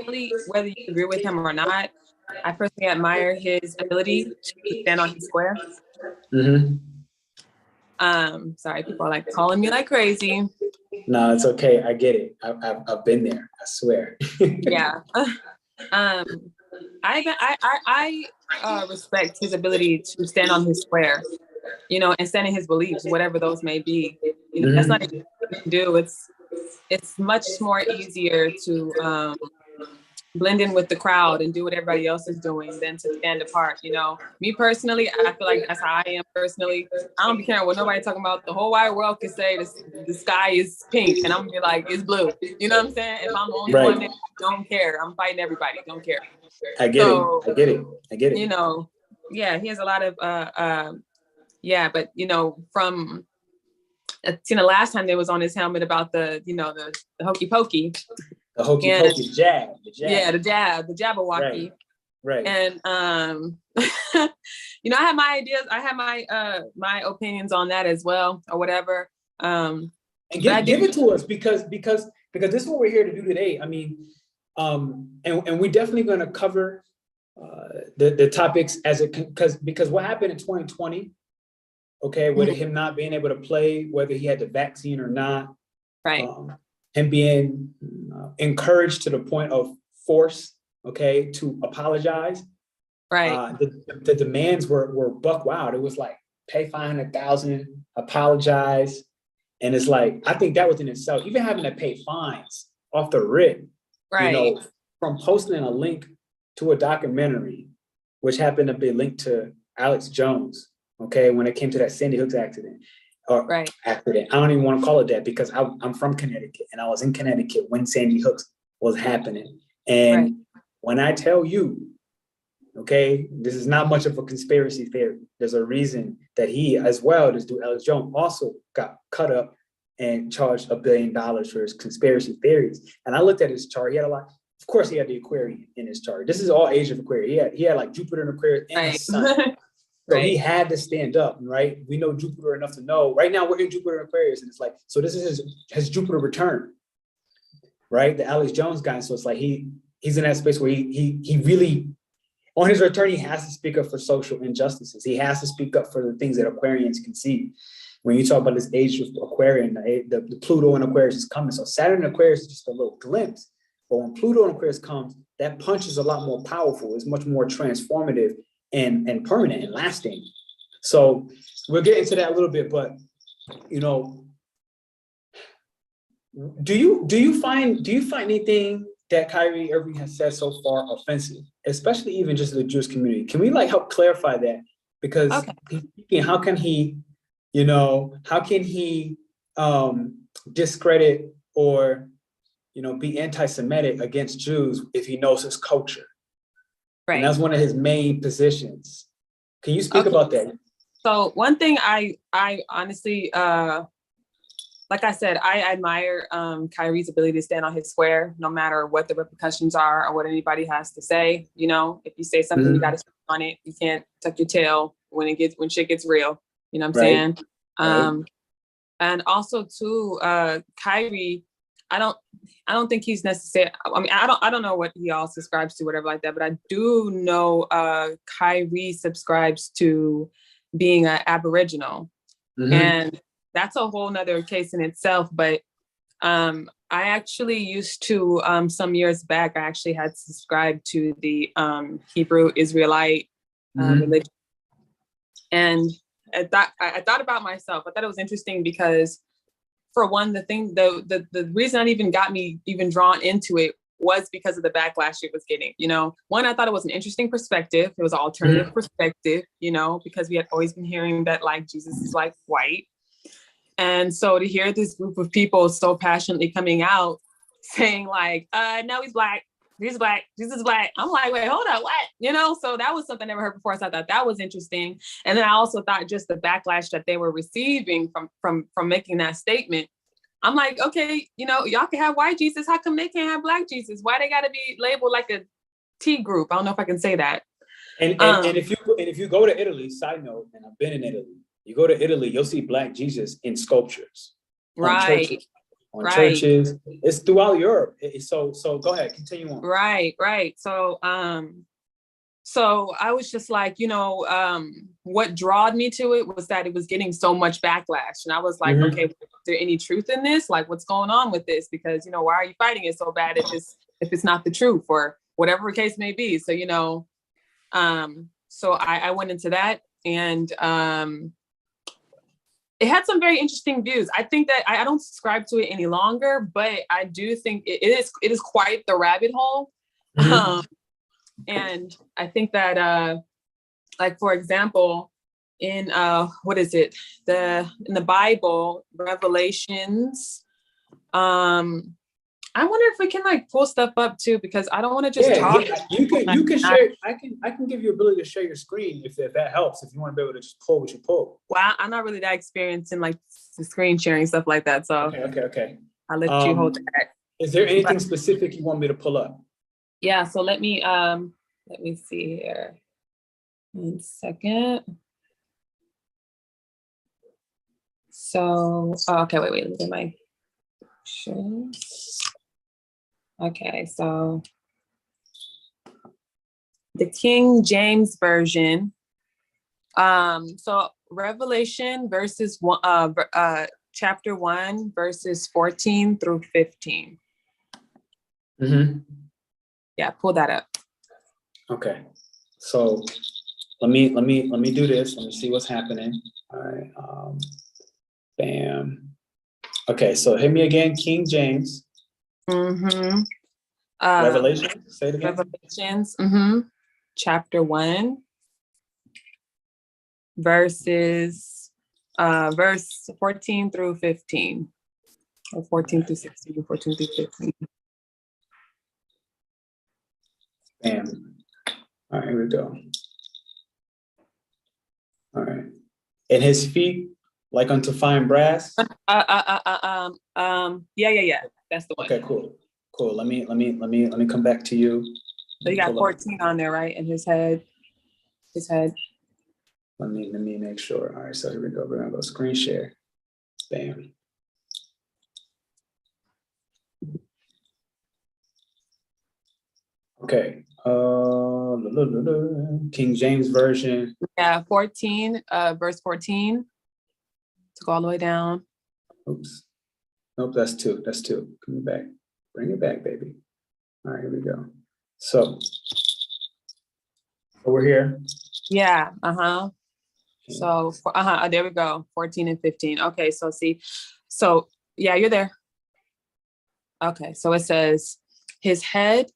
personally, whether you agree with him or not, I personally admire his ability to stand on his square. Sorry, people are like calling me like crazy. No, it's okay. I get it. I've been there. I swear. Yeah. I respect his ability to stand on his square, you know, and stand in his beliefs, whatever those may be. You know, that's not easy to do. It's much more easier to blend in with the crowd and do what everybody else is doing than to stand apart. You know, me personally, I feel like that's how I am personally. I don't be caring what nobody talking about. The whole wide world can say the sky is pink and I'm gonna be like, it's blue. You know what I'm saying? If I'm the only one that don't care, I'm fighting everybody. Don't care. I get it. You know, yeah, he has a lot of yeah, but you know, from the last time they was on his helmet about the, you know, the hokey pokey. The hokey pokey jab. Yeah, the Jabberwocky. Right. And you know, I have my ideas, I have my opinions on that as well, or whatever. And give it to us because this is what we're here to do today. I mean, and we're definitely going to cover the topics as it because what happened in 2020, okay, with him not being able to play, whether he had the vaccine or not, right? Him being encouraged to the point of force, okay, to apologize, right? The demands were buck wild. It was like pay $500,000, apologize, and it's like I think that was in itself, even having to pay fines off the rip, right? You know, from posting a link to a documentary, which happened to be linked to Alex Jones, okay, when it came to that Sandy Hook accident. Accident. I don't even want to call it that because I'm from Connecticut and I was in Connecticut when Sandy Hook was happening. And when I tell you, okay, this is not much of a conspiracy theory. There's a reason that he, as well as do Alex Jones, also got cut up and charged $1 billion for his conspiracy theories. And I looked at his chart. He had a lot. Of course, he had the Aquarian in his chart. This is all age of Aquarius. He had like Jupiter in Aquarius and the sun. So he had to stand up, right? We know Jupiter enough to know. Right now, we're in Jupiter Aquarius, and it's like, so this is his Jupiter return, right? The Alex Jones guy. So it's like he's in that space where he really, on his return, he has to speak up for social injustices. He has to speak up for the things that Aquarians can see. When you talk about this age of Aquarian, the Pluto in Aquarius is coming. So Saturn in Aquarius is just a little glimpse. But when Pluto in Aquarius comes, that punch is a lot more powerful. It's much more transformative and permanent and lasting. So we'll get into that a little bit, but you know, do you find anything that Kyrie Irving has said so far offensive, especially even just the Jewish community? Can we like help clarify that? Because how can he discredit or, you know, be anti-Semitic against Jews if he knows his culture? Right. And that's one of his main positions. Can you speak about that? So one thing I honestly, like I said, I admire Kyrie's ability to stand on his square, no matter what the repercussions are or what anybody has to say. You know, if you say something, you got to stand on it. You can't tuck your tail when shit gets real. You know what I'm saying? And also too, Kyrie, I don't think he's necessary. I mean, I don't know what he all subscribes to, whatever like that, but I do know Kyrie subscribes to being an Aboriginal. And that's a whole nother case in itself. But I actually used to, some years back, I actually had subscribed to the Hebrew Israelite religion. And I thought about myself. I thought it was interesting because, for one, the reason it even got me even drawn into it was because of the backlash it was getting. You know, one, I thought it was an interesting perspective. It was an alternative perspective, you know, because we had always been hearing that like Jesus is like white. And so to hear this group of people so passionately coming out saying like, no, he's black. He's black. Jesus is black. I'm like, wait, hold up, what? You know, so that was something I never heard before. So I thought that was interesting. And then I also thought just the backlash that they were receiving from making that statement. I'm like, okay, you know, y'all can have white Jesus. How come they can't have black Jesus? Why they got to be labeled like a T group? I don't know if I can say that. And if you go to Italy, side note, and I've been in Italy, you go to Italy, you'll see black Jesus in sculptures. Right. on churches. It's throughout Europe. So go ahead, continue on. Right. So I was just like, what drawed me to it was that it was getting so much backlash. And I was like, okay, is there any truth in this? Like, what's going on with this? Because, why are you fighting it so bad if it's not the truth or whatever the case may be? So, so I went into that, and it had some very interesting views. I think that I don't subscribe to it any longer, but I do think it is quite the rabbit hole. And I think that, like, for example, in what is it? In the Bible, Revelations. I wonder if we can like pull stuff up too, because I don't want to just talk. Yeah. You can share. I can give you ability to share your screen if that helps. If you want to be able to just pull what you pull. Well, I'm not really that experienced in like the screen sharing stuff like that. So okay. I'll let you hold that. Is there anything specific you want me to pull up? Yeah. So let me see here. 1 second. So okay, wait. Look at my show. Okay, so the King James Version. So Revelation chapter 1, verses 14 through 15. Yeah, pull that up. Okay, so let me do this. Let me see what's happening. All right. Bam. Okay, so hit me again, King James. Revelation. Say it again. Revelations. Chapter 1, verse 14 through 15, or 14 through 16, or 14 through 15. Bam. All right, here we go. All right. And his feet like unto fine brass. Yeah. That's the one. Okay, cool. Let me come back to you. So you got 14 on there, right? And his head. Let me make sure. All right, so here we go. We're gonna go screen share. Bam. Okay. King James Version. Yeah, 14, verse 14. To go all the way down. Oops. Nope, that's two. Come back. Bring it back, baby. All right, here we go. So we're here. Yeah. So there we go. 14 and 15. Okay, so see. So yeah, you're there. Okay, so it says his head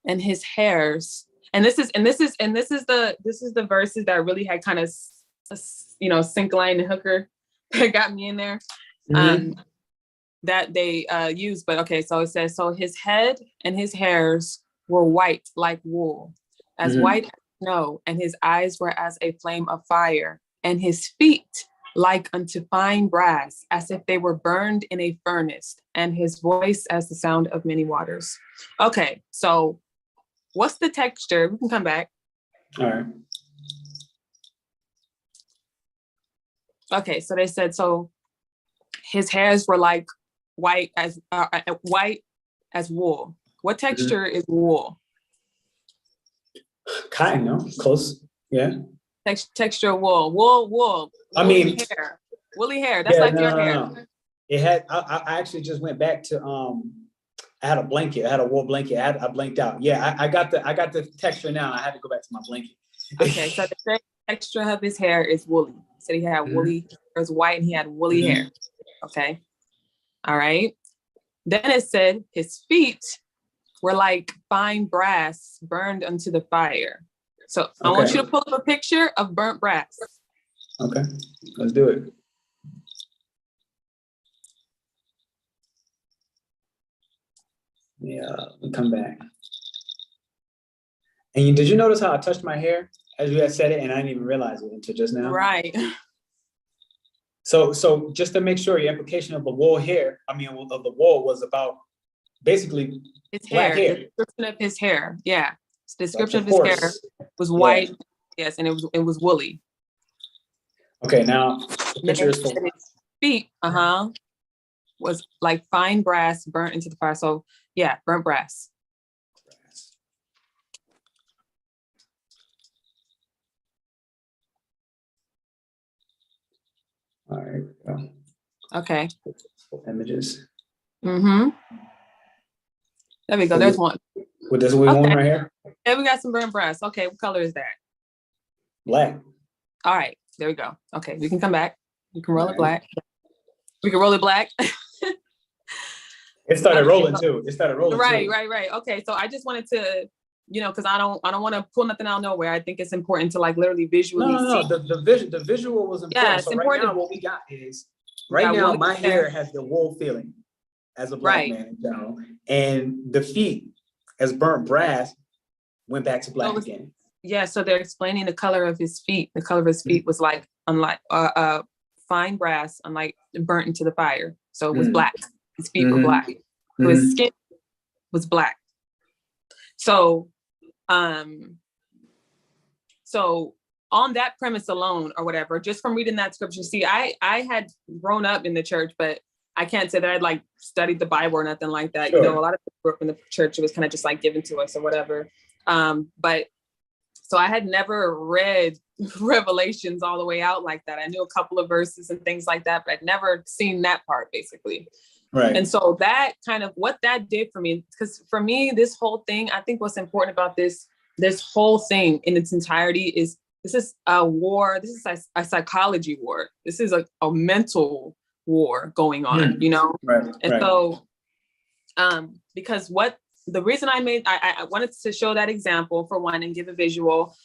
and his hairs. And this is the verses that really had kind of sink line and hooker that got me in there. That they used. But okay, so it says, so his head and his hairs were white like wool, as white as snow, and his eyes were as a flame of fire, and his feet like unto fine brass, as if they were burned in a furnace, and his voice as the sound of many waters. Okay, so what's the texture? We can come back. All right. Okay, so they said, so his hairs were like white as wool. What texture is wool? Cotton, no? Close. Yeah. Texture of wool. I mean, woolly hair. That's your hair. No. It had. I actually just went back to I had a blanket. I had a wool blanket. I blanked out. Yeah, I got the texture now. I had to go back to my blanket. Okay, so the texture of his hair is woolly. So he had woolly. It was white, and he had woolly hair. Okay. All right. Then it said his feet were like fine brass burned unto the fire. So I want you to pull up a picture of burnt brass. Okay, let's do it. Yeah, we'll come back. And did you notice how I touched my hair as you had said it, and I didn't even realize it until just now? Right. So just to make sure, your application of the wool hair, of the wool was about basically his black hair. The description of his hair, yeah. The description of his hair was white, yes, and it was woolly. Okay, now the picture is for his feet. was like fine brass burnt into the fire. So yeah, burnt brass. All right. Okay. Images. Mm-hmm. There we go. There's one. What does we want right here? Yeah, we got some burnt brass. Okay, what color is that? Black. All right, there we go. Okay, we can come back. We can roll it black. We can roll it black. It started rolling too. It started rolling. Right. Okay, so I just wanted to, because I don't want to pull nothing out of nowhere. I think it's important to like literally visually see. The visual was important. Yeah, it's so important. Right now, what we got is now my hair has the wool feeling as a black man in general, and the feet as burnt brass went back to black again. Yeah, so they're explaining the color of his feet. The color of his feet was like unlike fine brass, unlike burnt into the fire. So it was black. His feet were black. So his skin was black. So, so on that premise alone, or whatever, just from reading that scripture, see, I had grown up in the church, but I can't say that I'd like studied the Bible or nothing like that. Sure. A lot of people grew up in the church. It was kind of just like given to us or whatever. But so I had never read Revelations all the way out like that. I knew a couple of verses and things like that, but I'd never seen that part basically. Right. And so that kind of what that did for me, because for me, this whole thing, I think what's important about this whole thing in its entirety is this is a war. This is a psychology war. This is a mental war going on, Right. And so, because the reason I wanted to show that example for one and give a visual,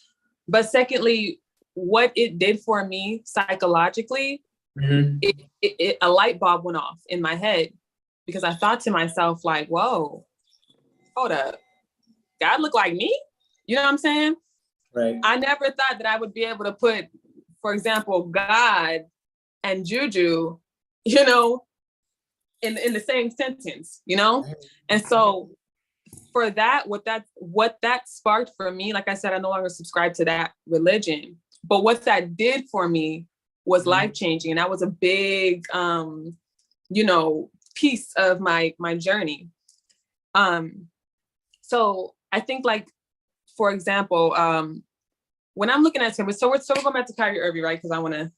but secondly, what it did for me psychologically, a light bulb went off in my head because I thought to myself like, whoa, hold up, God look like me? You know what I'm saying? Right. I never thought that I would be able to put, for example, God and Juju, in the same sentence, And so for that, what that sparked for me, like I said, I no longer subscribe to that religion, but what that did for me was life-changing. And that was a big, piece of my journey. So I think like, for example, when I'm looking at him, so we're going back to Kyrie Irving, right? Because I want to.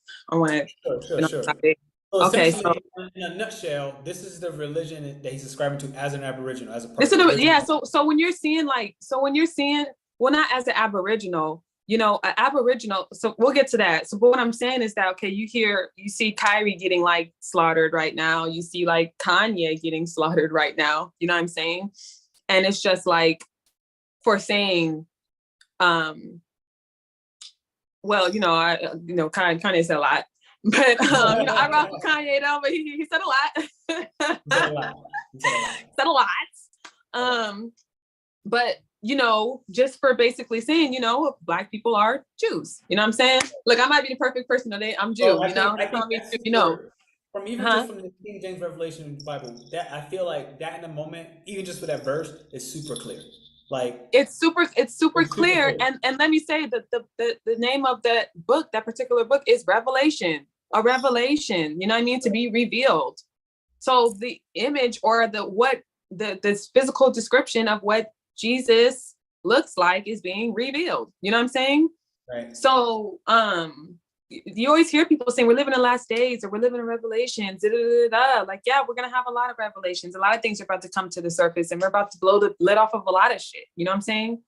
Sure. So okay, so in a nutshell, this is the religion that he's subscribing to as an Aboriginal, as a person. So when you're seeing well, not as an Aboriginal, an Aboriginal. So we'll get to that. So what I'm saying is that, okay, you see Kyrie getting like slaughtered right now. You see like Kanye getting slaughtered right now. You know what I'm saying? And it's just like for saying, well, Kanye said a lot. But I rock with Kanye though, but he said a lot. Said a lot. But just for basically saying, Black people are Jews. You know what I'm saying? Look, I might be the perfect person today. I'm Jew. I think from even just from the King James Revelation Bible, that I feel like that in the moment, even just for that verse, is super clear. Like it's super clear. And let me say that the name of that book, that particular book, is Revelation. A revelation, you know what I mean, to be revealed. So the image or this physical description of what Jesus looks like is being revealed. You know what I'm saying? Right. So you always hear people saying we're living in last days or we're living in revelations. Like, yeah, we're gonna have a lot of revelations. A lot of things are about to come to the surface, and we're about to blow the lid off of a lot of shit. You know what I'm saying?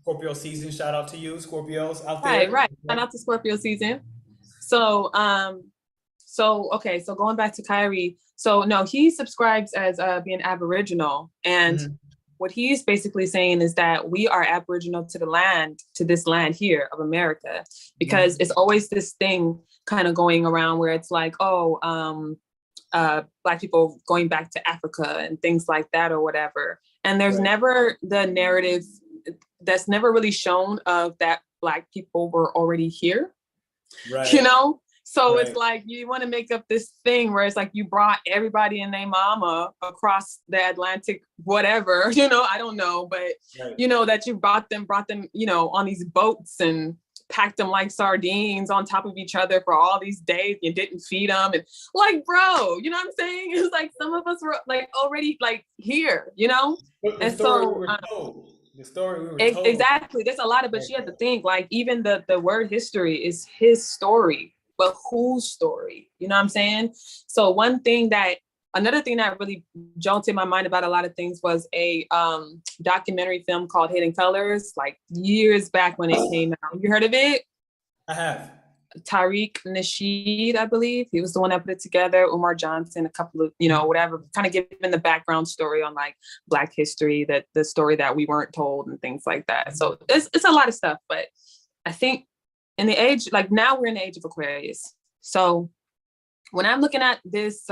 Scorpio season. Shout out to you, Scorpios out there. Right. Shout out to Scorpio season. So, okay. So going back to Kyrie. So no, he subscribes as being Aboriginal. And what he's basically saying is that we are Aboriginal to this land here of America, because it's always this thing kind of going around where it's like, Black people going back to Africa and things like that or whatever. And there's never the narrative that's never really shown of that Black people were already here. Right. So it's like you want to make up this thing where it's like you brought everybody and their mama across the Atlantic, whatever, I don't know, but that you brought them, on these boats and packed them like sardines on top of each other for all these days and didn't feed them. And like, bro, you know what I'm saying? It's like some of us were like already like here, you know? But And so the story we were told. exactly. There's a lot of, but you have to think like even the word history is his story, but whose story? You know what I'm saying? So another thing that really jolted my mind about a lot of things was a documentary film called Hidden Colors, like years back when it came out. You heard of it? I have. Tariq Nasheed, I believe. He was the one that put it together. Umar Johnson, a couple of, whatever, kind of giving the background story on like Black history, that the story that we weren't told and things like that. So it's a lot of stuff, but I think in the age, like now we're in the age of Aquarius. So when I'm looking at this,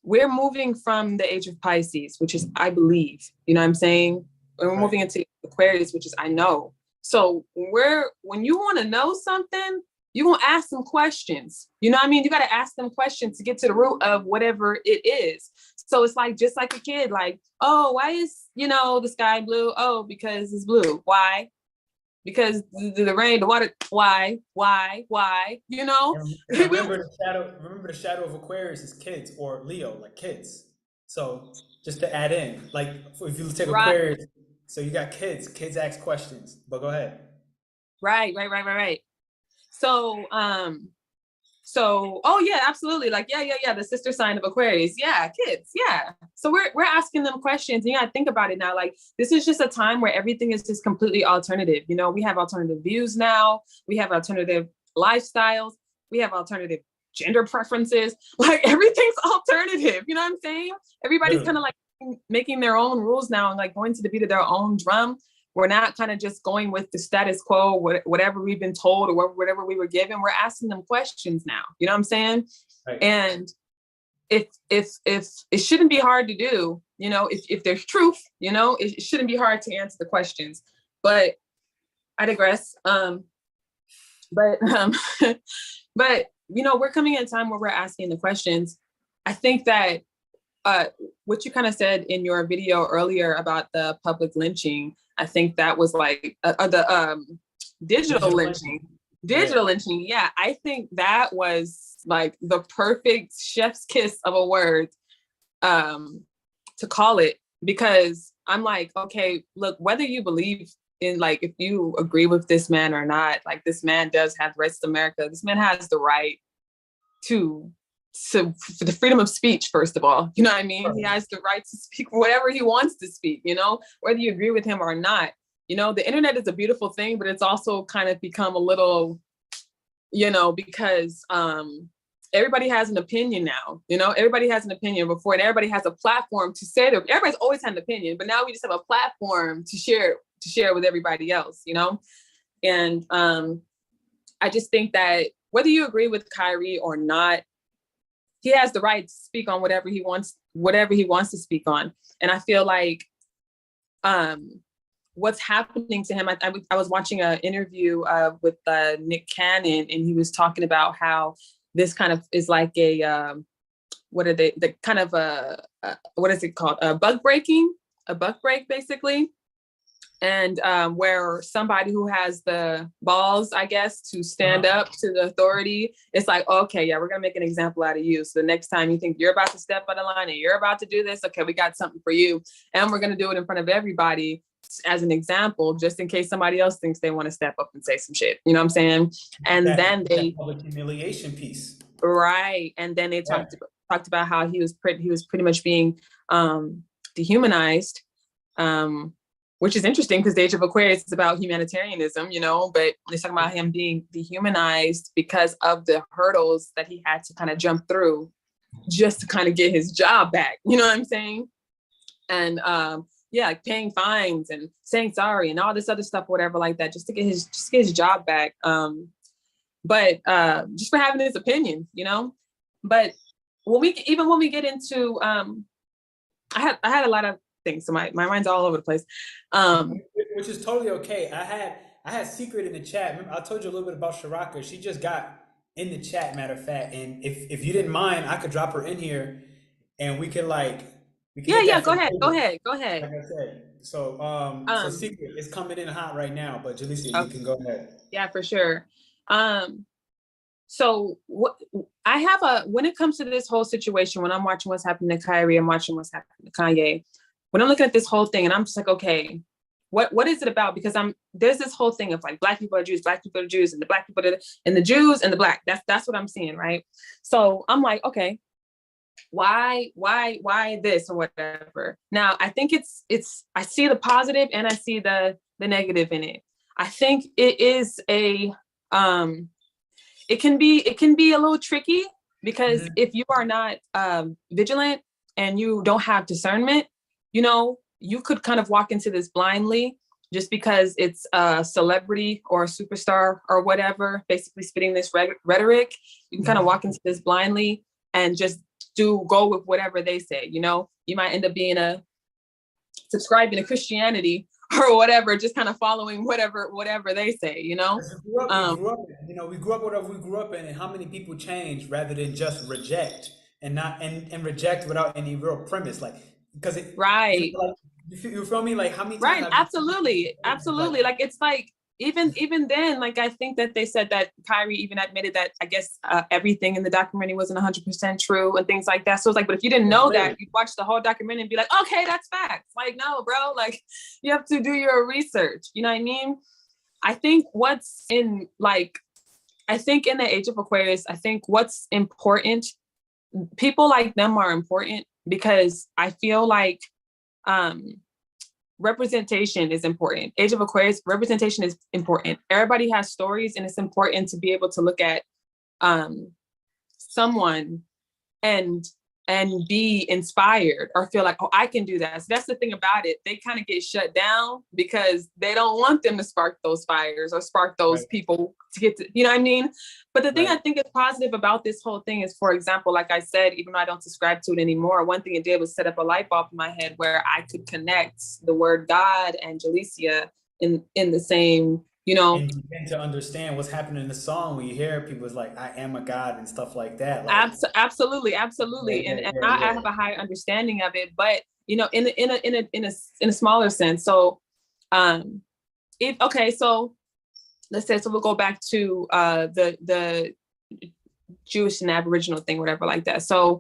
we're moving from the age of Pisces, which is, I believe, you know what I'm saying? And we're moving into Aquarius, which is, I know. So when you want to know something, you're going to ask some questions. You know what I mean? You got to ask them questions to get to the root of whatever it is. So it's like, just like a kid, like, oh, why is, the sky blue? Oh, because it's blue. Why? Because the rain, the water, why, you know? Remember the shadow of Aquarius is kids, or Leo, like kids. So just to add in, like if you take Aquarius, so you got kids ask questions, but go ahead. Right. So, oh yeah, absolutely. Like, yeah. The sister sign of Aquarius. Yeah, kids. Yeah. So we're asking them questions. And you gotta think about it now. Like, this is just a time where everything is just completely alternative. We have alternative views now. We have alternative lifestyles. We have alternative gender preferences. Like, everything's alternative. You know what I'm saying? Everybody's kind of like making their own rules now and like going to the beat of their own drum. We're not kind of just going with the status quo, whatever we've been told or whatever we were given. We're asking them questions now. You know what I'm saying? Right. And if it shouldn't be hard to do, if there's truth, it shouldn't be hard to answer the questions. But I digress. But we're coming at a time where we're asking the questions. I think that what you kind of said in your video earlier about the public lynching, I think that was like the digital lynching. Yeah, I think that was like the perfect chef's kiss of a word to call it, because I'm like, okay, look, whether you believe in, like, if you agree with this man or not, like, this man does have the rights to America. This man has the right to for the freedom of speech, first of all. You know what I mean? He has the right to speak whatever he wants to speak, whether you agree with him or not. The internet is a beautiful thing, but it's also kind of become a little, because everybody has an opinion now. Everybody has an opinion before, and everybody has a platform to say that. Everybody's always had an opinion, but now we just have a platform to share with everybody else, And I just think that whether you agree with Kyrie or not, he has the right to speak on whatever he wants to speak on. And I feel like what's happening to him, I was watching an interview with Nick Cannon, and he was talking about how this kind of is like a, what is it called? A buck break, basically. And where somebody who has the balls, I guess, to stand up to the authority, it's like, okay, yeah, we're gonna make an example out of you. So the next time you think you're about to step out of line and you're about to do this, okay, we got something for you, and we're gonna do it in front of everybody as an example, just in case somebody else thinks they want to step up and say some shit. You know what I'm saying? And then they public humiliation piece, right? And then they talked about how he was pretty much being dehumanized. Which is interesting because the age of Aquarius is about humanitarianism, but they're talking about him being dehumanized because of the hurdles that he had to kind of jump through just to kind of get his job back. You know what I'm saying? And like paying fines and saying sorry and all this other stuff, whatever like that, just to get his job back. But just for having his opinion, But when we get into, I had a lot of things, so my mind's all over the place, which is totally okay. I had Secret in the chat. Remember, I told you a little bit about Sharaka. She just got in the chat, matter of fact, and if you didn't mind, I could drop her in here and we could like We can Yeah, hit yeah. that Go for ahead. Go ahead. Go like ahead. I said. So Secret is coming in hot right now, but Jaleesa, you can go ahead. Yeah, for sure. So what when it comes to this whole situation, when I'm watching what's happening to Kyrie, I'm watching what's happening to Kanye. When I'm looking at this whole thing, and I'm just like, okay, what is it about? Because there's this whole thing of like black people are Jews, and the black people and the Jews and the black. That's what I'm seeing, right? So I'm like, okay, why this or whatever. Now I think it's I see the positive and I see the negative in it. I think it is a it can be a little tricky because if you are not vigilant and you don't have discernment, you could kind of walk into this blindly just because it's a celebrity or a superstar or whatever, basically spitting this rhetoric. You can kind of walk into this blindly and just go with whatever they say. You might end up being subscribing to Christianity or whatever, just kind of following whatever they say. We grew up whatever we grew up in, and how many people change rather than just reject and reject without any real premise, like because right. Like, you feel me? Like how many times? Right. Absolutely. Like it's like even then, like I think that they said that Kyrie even admitted that I guess everything in the documentary wasn't 100% true and things like that. So it's like, but if you didn't know that, you'd watch the whole documentary and be like, okay, that's facts. Like, no, bro, like you have to do your research. You know what I mean? I think in the age of Aquarius, I think what's important, people like them are important because I feel like representation is important. Age of Aquarius, representation is important. Everybody has stories, and it's important to be able to look at someone and be inspired or feel like, oh, I can do that. So that's the thing about it. They kind of get shut down because they don't want them to spark those fires or spark those people to get to, you know what I mean? But the thing I think is positive about this whole thing is, for example, like I said, even though I don't subscribe to it anymore, one thing it did was set up a light bulb in my head where I could connect the word God and Jaleesa in the same, And you begin to understand what's happening in the song when you hear people's like, I am a God and stuff like that. Like, absolutely. And I have a higher understanding of it, but in a smaller sense. So so let's say, so we'll go back to the Jewish and Aboriginal thing, whatever like that. So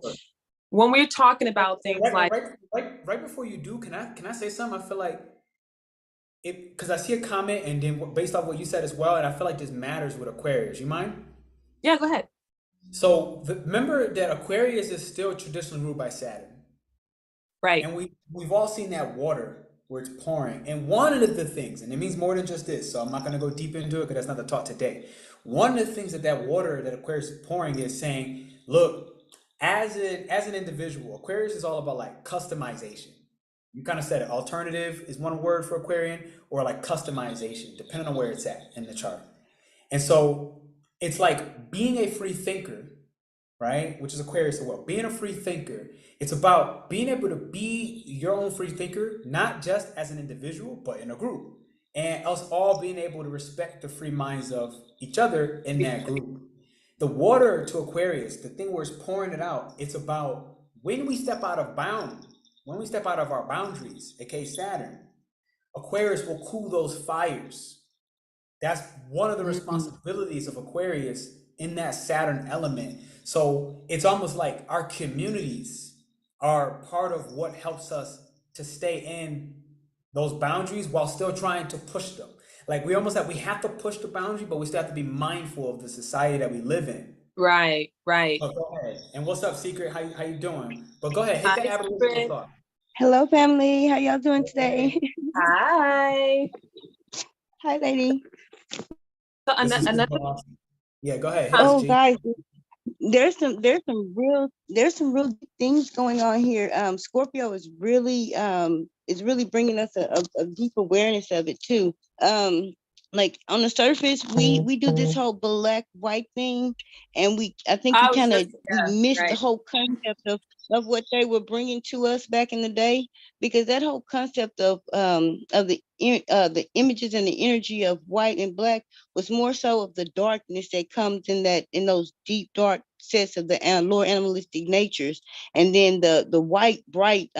when we're talking about things right before you do, can I say something? I feel like because I see a comment and then based off what you said as well, and I feel like this matters with Aquarius. You mind? Yeah, go ahead. So remember that Aquarius is still traditionally ruled by Saturn. Right. And we've all seen that water where it's pouring. And one of the things, and it means more than just this, so I'm not going to go deep into it because that's not the talk today. One of the things that water that Aquarius is pouring is saying, look, as an individual, Aquarius is all about like customization. You kind of said it. Alternative is one word for Aquarian, or like customization, depending on where it's at in the chart. And so it's like being a free thinker, right? Which is Aquarius as well. Being a free thinker, it's about being able to be your own free thinker, not just as an individual, but in a group. And us all being able to respect the free minds of each other in that group. The water to Aquarius, the thing where it's pouring it out, it's about when we step out of our boundaries, aka Saturn, Aquarius will cool those fires. That's one of the responsibilities of Aquarius in that Saturn element. So it's almost like our communities are part of what helps us to stay in those boundaries while still trying to push them. Like we have to push the boundary, but we still have to be mindful of the society that we live in. Right. But go ahead. And what's up, Secret? How you doing? But go ahead, hit that Aboriginal thought. Hello, family. How y'all doing today? Hi. Hi, lady. So another. Yeah, go ahead. Oh, guys, there's some real things going on here. Scorpio is really bringing us a deep awareness of it too. Like on the surface, we do this whole black white thing, and I think we missed the whole concept of of what they were bringing to us back in the day, because that whole concept of the images and the energy of white and black was more so of the darkness that comes in those deep dark sets of the lower animalistic natures, and then the white bright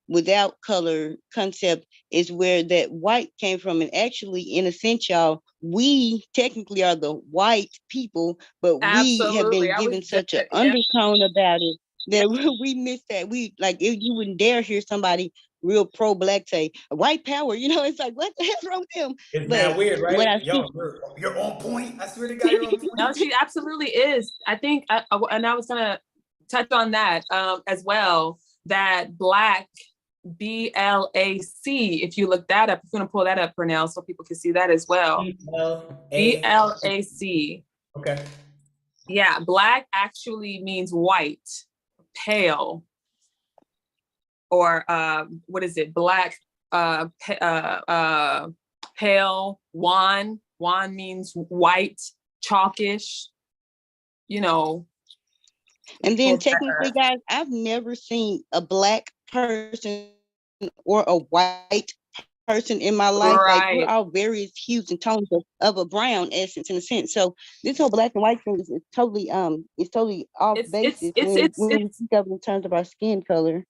without color concept is where that white came from. And actually, in a sense, y'all, we technically are the white people, but we have Absolutely. been I was given such an yeah. undertone about it that we miss that. We like you wouldn't dare hear somebody real pro black say white power. You know, it's like, what the hell's wrong with them? It's But not weird, what I right? see, Yo, you're on point. I swear to God, you're on point. No, she absolutely is. I think, and I was gonna touch on that as well. That black, BLAC. If you look that up, if you want to pull that up, Pernell, so people can see that as well. BLAC. Okay. Yeah, black actually means white, pale, or what is it? Black, pale, wan. Wan means white, chalkish. You know. and then technically, guys, I've never seen a black person or a white person in my life. Right. Like, we're all various hues and tones of a brown essence in a sense. So this whole black and white thing is totally off basis when we speak of in terms of our skin color.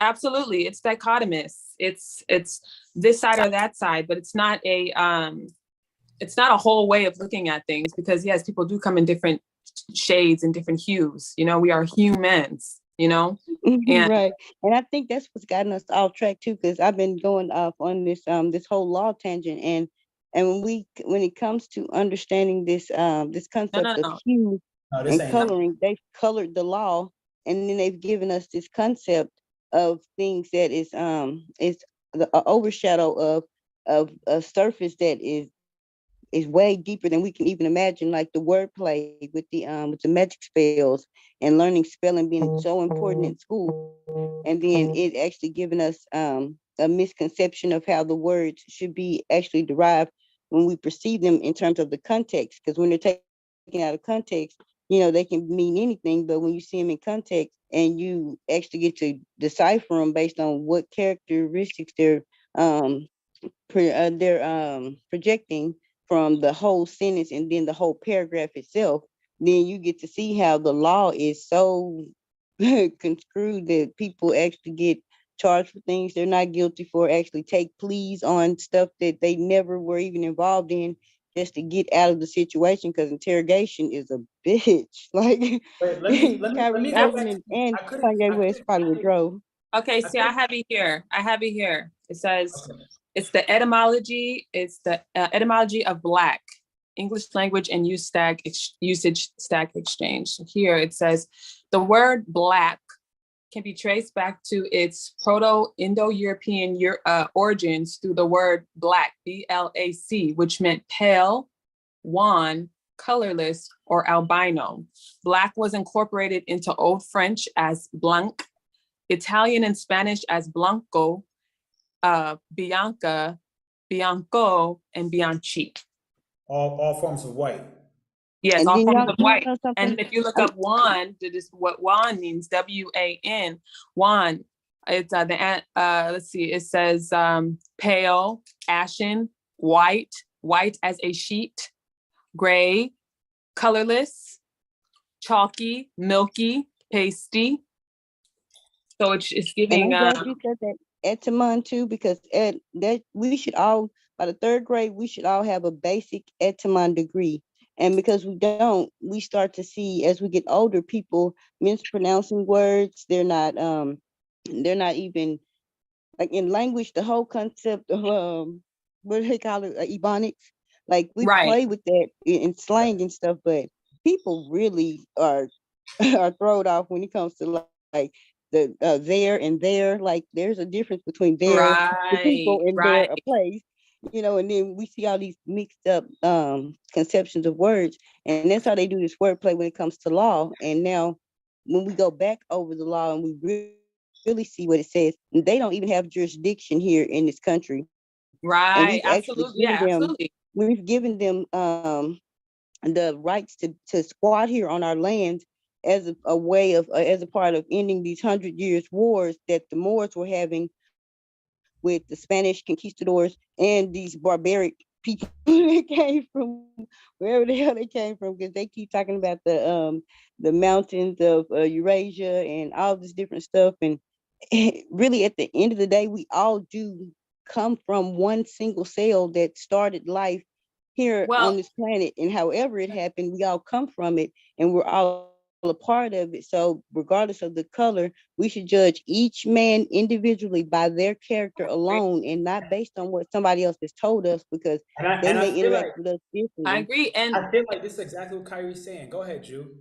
Absolutely, it's dichotomous. It's this side or that side, but it's not a whole way of looking at things, because yes, people do come in different shades and different hues. You know, we are humans. You know, and right. And I think that's what's gotten us off track too, because I've been going off on this this whole law tangent, and when it comes to understanding this this concept of hue and coloring, they've colored the law, and then they've given us this concept of things that is the overshadow of a surface that is way deeper than we can even imagine, like the wordplay with the magic spells and learning spelling being so important in school. And then it actually giving us a misconception of how the words should be actually derived when we perceive them in terms of the context. Because when they're taken out of context, you know, they can mean anything, but when you see them in context and you actually get to decipher them based on what characteristics they're projecting from the whole sentence and then the whole paragraph itself, then you get to see how the law is so construed that people actually get charged for things they're not guilty for, actually take pleas on stuff that they never were even involved in just to get out of the situation, because interrogation is a bitch. Like, let me go back. And Kanye West probably would drove. Okay, see, I have it here. It says, it's the etymology. It's the etymology of black, English language and usage stack exchange. So here it says, the word black can be traced back to its Proto-Indo-European origins through the word black, B-L-A-C, which meant pale, wan, colorless, or albino. Black was incorporated into Old French as blanc, Italian and Spanish as blanco, bianca, bianco, and bianchi. All forms of white. Yes, and all forms of white. And if you look up wan, what wan means, W-A-N, wan. It's let's see, it says pale, ashen, white as a sheet, gray, colorless, chalky, milky, pasty. So it's giving. And I'm glad you said that etymon too, because that we should all, by the third grade, we should all have a basic etymon degree. And because we don't, we start to see as we get older, people mispronouncing words. They're not even, like, in language, the whole concept of what do they call it, ebonics. Like, we play with that in slang and stuff, but people really are thrown off when it comes to like the there and there. Like, there's a difference between there, the people, and there, a place. You know, and then we see all these mixed up conceptions of words, and that's how they do this wordplay when it comes to law. And now, when we go back over the law and we really see what it says, they don't even have jurisdiction here in this country. Right, absolutely, absolutely. We've given them the rights to squat here on our land, as a way of as a part of ending these 100 years wars that the Moors were having with the Spanish conquistadors and these barbaric people that came from wherever the hell they came from, because they keep talking about the mountains of Eurasia and all this different stuff. And really, at the end of the day, we all do come from one single cell that started life here on this planet. And however it happened, we all come from it, and we're all a part of it. So regardless of the color, we should judge each man individually by their character alone, and not based on what somebody else has told us, because they may interact with us differently. I agree. And I feel like this is exactly what Kyrie's saying. Go ahead, Drew.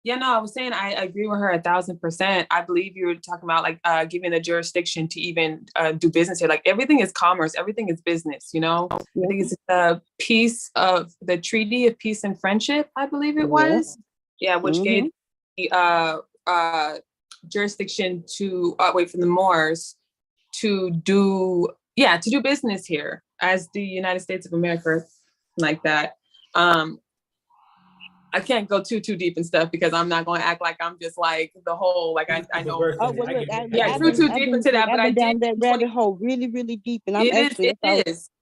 Yeah, no, I was saying I agree with her 1,000%. I believe you were talking about like giving a jurisdiction to even do business here. Like everything is commerce, everything is business, you know? Yeah. I think it's the the Treaty of Peace and Friendship, I believe it was. Yeah, which gave the jurisdiction to from the Moors to do business here as the United States of America, like that. I can't go too deep and stuff because I'm not going to act like I'm just like the whole, like I know. Oh, well, look, too deep into that, but I did down that rabbit hole really deep. And I'm actually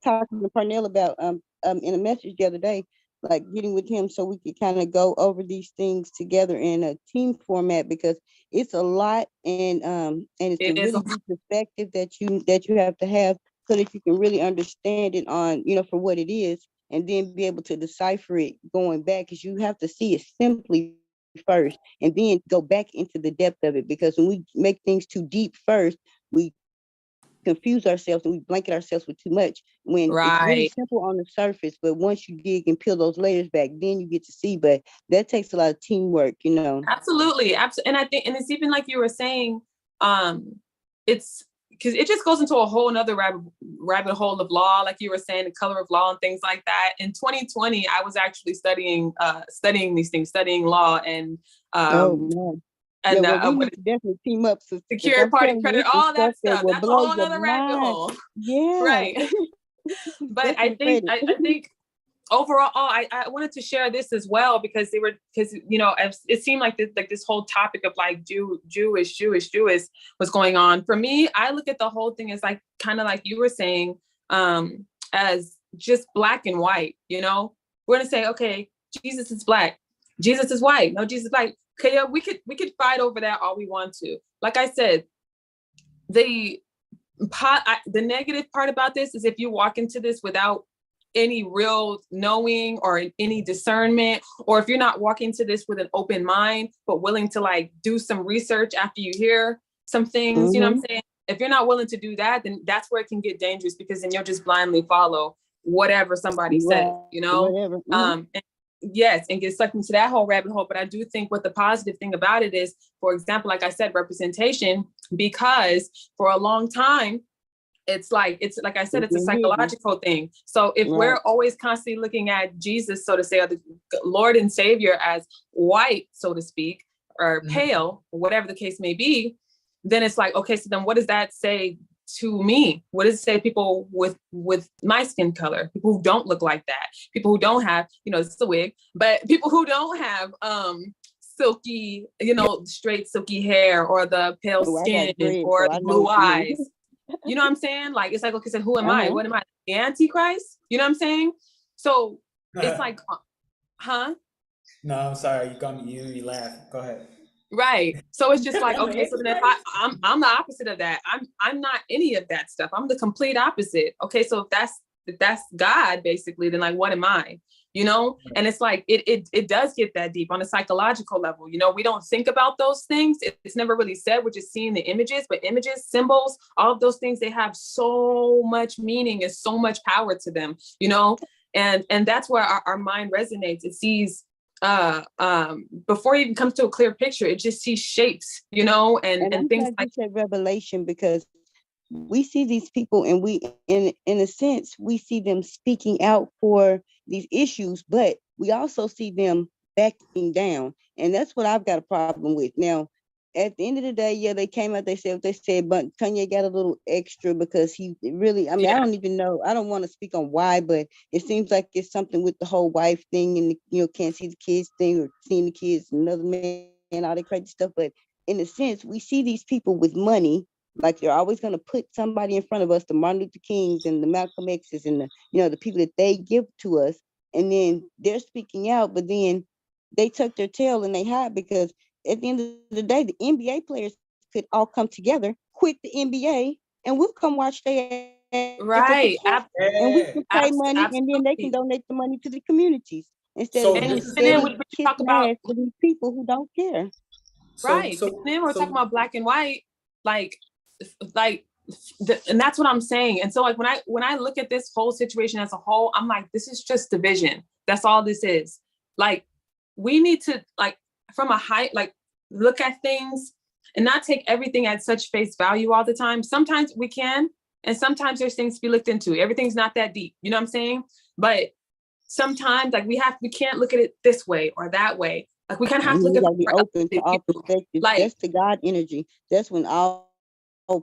talking to Pernell about in a message the other day, like getting with him so we could kind of go over these things together in a team format, because it's a lot, and it's a really deep perspective that you have to have so that you can really understand it on, for what it is, and then be able to decipher it going back, because you have to see it simply first and then go back into the depth of it. Because when we make things too deep first, we confuse ourselves and we blanket ourselves with too much, when it's really simple on the surface. But once you dig and peel those layers back, then you get to see. But that takes a lot of teamwork, Absolutely. And I think, and it's even like you were saying, it's because it just goes into a whole nother rabbit hole of law, like you were saying, the color of law and things like that. In 2020, I was actually studying these things, studying law and we need to definitely team up. Secure party credit, all that stuff. That's a whole other rabbit hole. Yeah. Right. But I think overall, I wanted to share this as well because it seemed like this whole topic of like Jewish was going on. For me, I look at the whole thing as like kind of like you were saying, as just black and white. We're gonna say, okay, Jesus is black, Jesus is white. No, Jesus is black. Okay, yeah, we could fight over that all we want to. Like I said, the negative part about this is if you walk into this without any real knowing or any discernment, or if you're not walking to this with an open mind, but willing to like do some research after you hear some things, you know what I'm saying? If you're not willing to do that, then that's where it can get dangerous, because then you'll just blindly follow whatever somebody says, Whatever. And get sucked into that whole rabbit hole. But I do think what the positive thing about it is, for example, like I said, representation, because for a long time, it's like I said, it's a psychological thing. So if we're always constantly looking at Jesus, so to say, or the Lord and Savior as white, so to speak, or pale, or whatever the case may be, then it's like, okay, so then what does that say to me? What does it say to people with my skin color, people who don't look like that, people who don't have, it's a wig, but people who don't have silky, straight silky hair, or the pale skin, or the blue eyes. You know what I'm saying? Like, it's like, okay, so who am I? What am I? The Antichrist? You know what I'm saying? So it's like, huh? No, I'm sorry. You laugh. Go ahead. Right. So it's just like, okay, so then if I'm the opposite of that. I'm not any of that stuff. I'm the complete opposite. Okay, so if that's God, basically, then like, what am I? And it's like, it does get that deep on a psychological level. We don't think about those things. It's never really said. We're just seeing the images, but images, symbols, all of those things, they have so much meaning and so much power to them, and that's where our mind resonates. It sees, before it even comes to a clear picture, it just sees shapes, and things like that. Revelation, because we see these people, and we, in a sense, we see them speaking out for these issues, but we also see them backing down. And that's what I've got a problem with. Now, at the end of the day, yeah, they came out, they said what they said, but Kanye got a little extra because he really, I mean, I don't even know, I don't want to speak on why, but it seems like it's something with the whole wife thing and, can't see the kids thing or seeing the kids, another man, all that crazy stuff. But in a sense, we see these people with money, like they're always going to put somebody in front of us, the Martin Luther Kings and the Malcolm X's and the people that they give to us. And then they're speaking out, but then they tuck their tail and they hide because at the end of the day, the NBA players could all come together, quit the NBA, and we'll come watch their right. And we can pay money, and then they can donate the money to the communities instead of being steady kicking ass with these people who don't care. Right. And then we're talking about black and white, and that's what I'm saying. And so like when I look at this whole situation as a whole, I'm like, this is just division. That's all this is. Like, we need to from a high, look at things and not take everything at such face value all the time. Sometimes we can, and sometimes there's things to be looked into. Everything's not that deep. You know what I'm saying? But sometimes we can't look at it this way or that way. Like, we kind of have to look at be open to all perspectives. That's the God energy. That's when all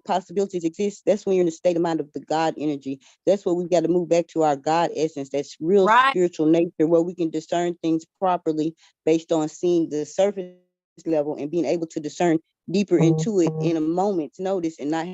possibilities exist. That's when you're in the state of mind of the God energy. That's where we've got to move back to our God essence. That's real spiritual nature, where we can discern things properly based on seeing the surface level and being able to discern deeper into it in a moment's notice, and not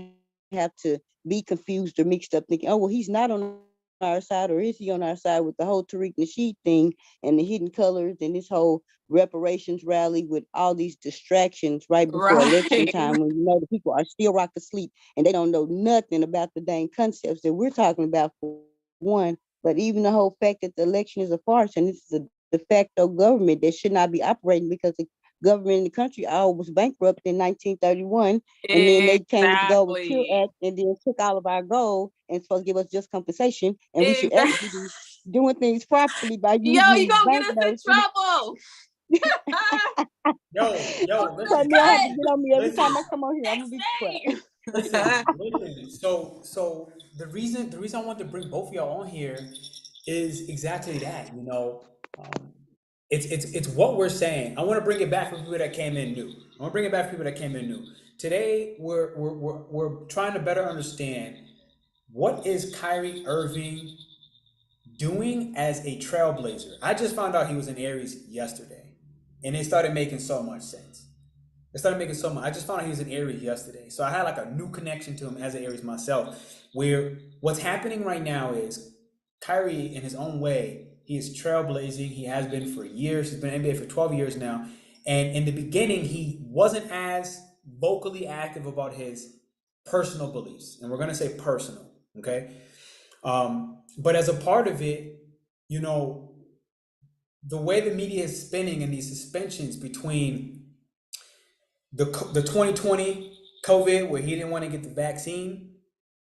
have to be confused or mixed up thinking, oh, well, he's not on our side, or is he on our side, with the whole Tariq Nasheed thing and the hidden colors and this whole reparations rally with all these distractions right before election time, when the people are still rock asleep and they don't know nothing about the dang concepts that we're talking about, for one. But even the whole fact that the election is a farce and this is a de facto government that should not be operating, because the government in the country all was bankrupt in 1931, and then they came with the Gold Kill Act and then took all of our gold and supposed to give us just compensation, and we should actually be doing things properly by using you gonna get us in trouble. yo, listen, I have to get on me every time I come on here. I'm gonna be quiet. Listen. So the reason I want to bring both of y'all on here is exactly that. It's what we're saying. I want to bring it back for people that came in new. Today we're trying to better understand, what is Kyrie Irving doing as a trailblazer. I just found out he was in Aries yesterday, and it started making so much sense. I just found out he was in Aries yesterday. So I had a new connection to him as an Aries myself, where what's happening right now is Kyrie, in his own way, he is trailblazing. He has been for years. He's been in NBA for 12 years now. And in the beginning, he wasn't as vocally active about his personal beliefs. And we're going to say personal, okay? But as a part of it, the way the media is spinning and these suspensions between the 2020 COVID, where he didn't want to get the vaccine,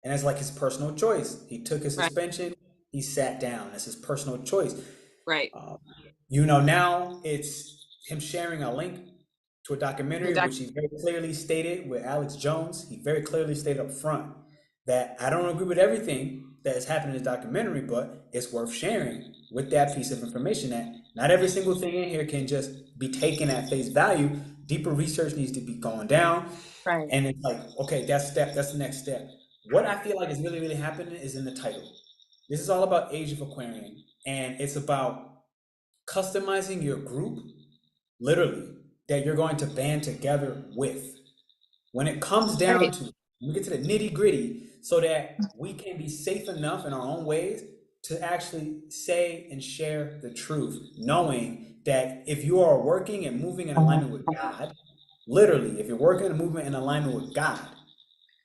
and that's his personal choice. He took his suspension, he sat down. That's his personal choice. Right. Now it's him sharing a link to a documentary, which he very clearly stated with Alex Jones. He very clearly stated up front that I don't agree with everything that has happened in this documentary, but it's worth sharing with that piece of information, that not every single thing in here can just be taken at face value. Deeper research needs to be going down. Right. And it's okay, that's the next step. What I feel like is really, really happening is in the title. This is all about Age of Aquarian, and it's about customizing your group, literally, that you're going to band together with. When it comes down to, we get to the nitty gritty, so that we can be safe enough in our own ways to actually say and share the truth, knowing that if you are working and moving in alignment with God, literally, if you're working and moving in alignment with God,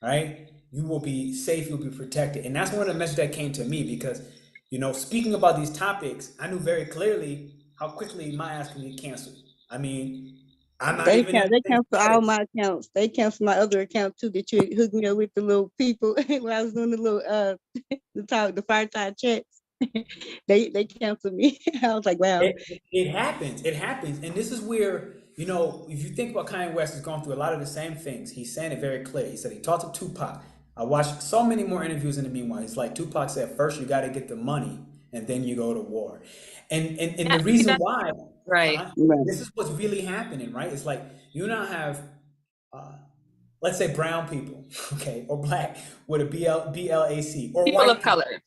right, you will be safe, you'll be protected. And that's one of the messages that came to me, because, speaking about these topics, I knew very clearly how quickly my ass can get canceled. I mean, They cancel all my accounts. They cancel my other account too, that you hooked me up with the little people when I was doing the little the fireside chats. they canceled me. I was like, wow. It happens. And this is where, if you think about Kanye West is going through a lot of the same things, he's saying it very clear. He said he talked to Tupac. I watched so many more interviews in the meanwhile. It's like Tupac said, first you got to get the money and then you go to war. And the reason why, right. This is what's really happening, right? It's like you now have let's say brown people, okay, or black with a BLAC, or People white of color.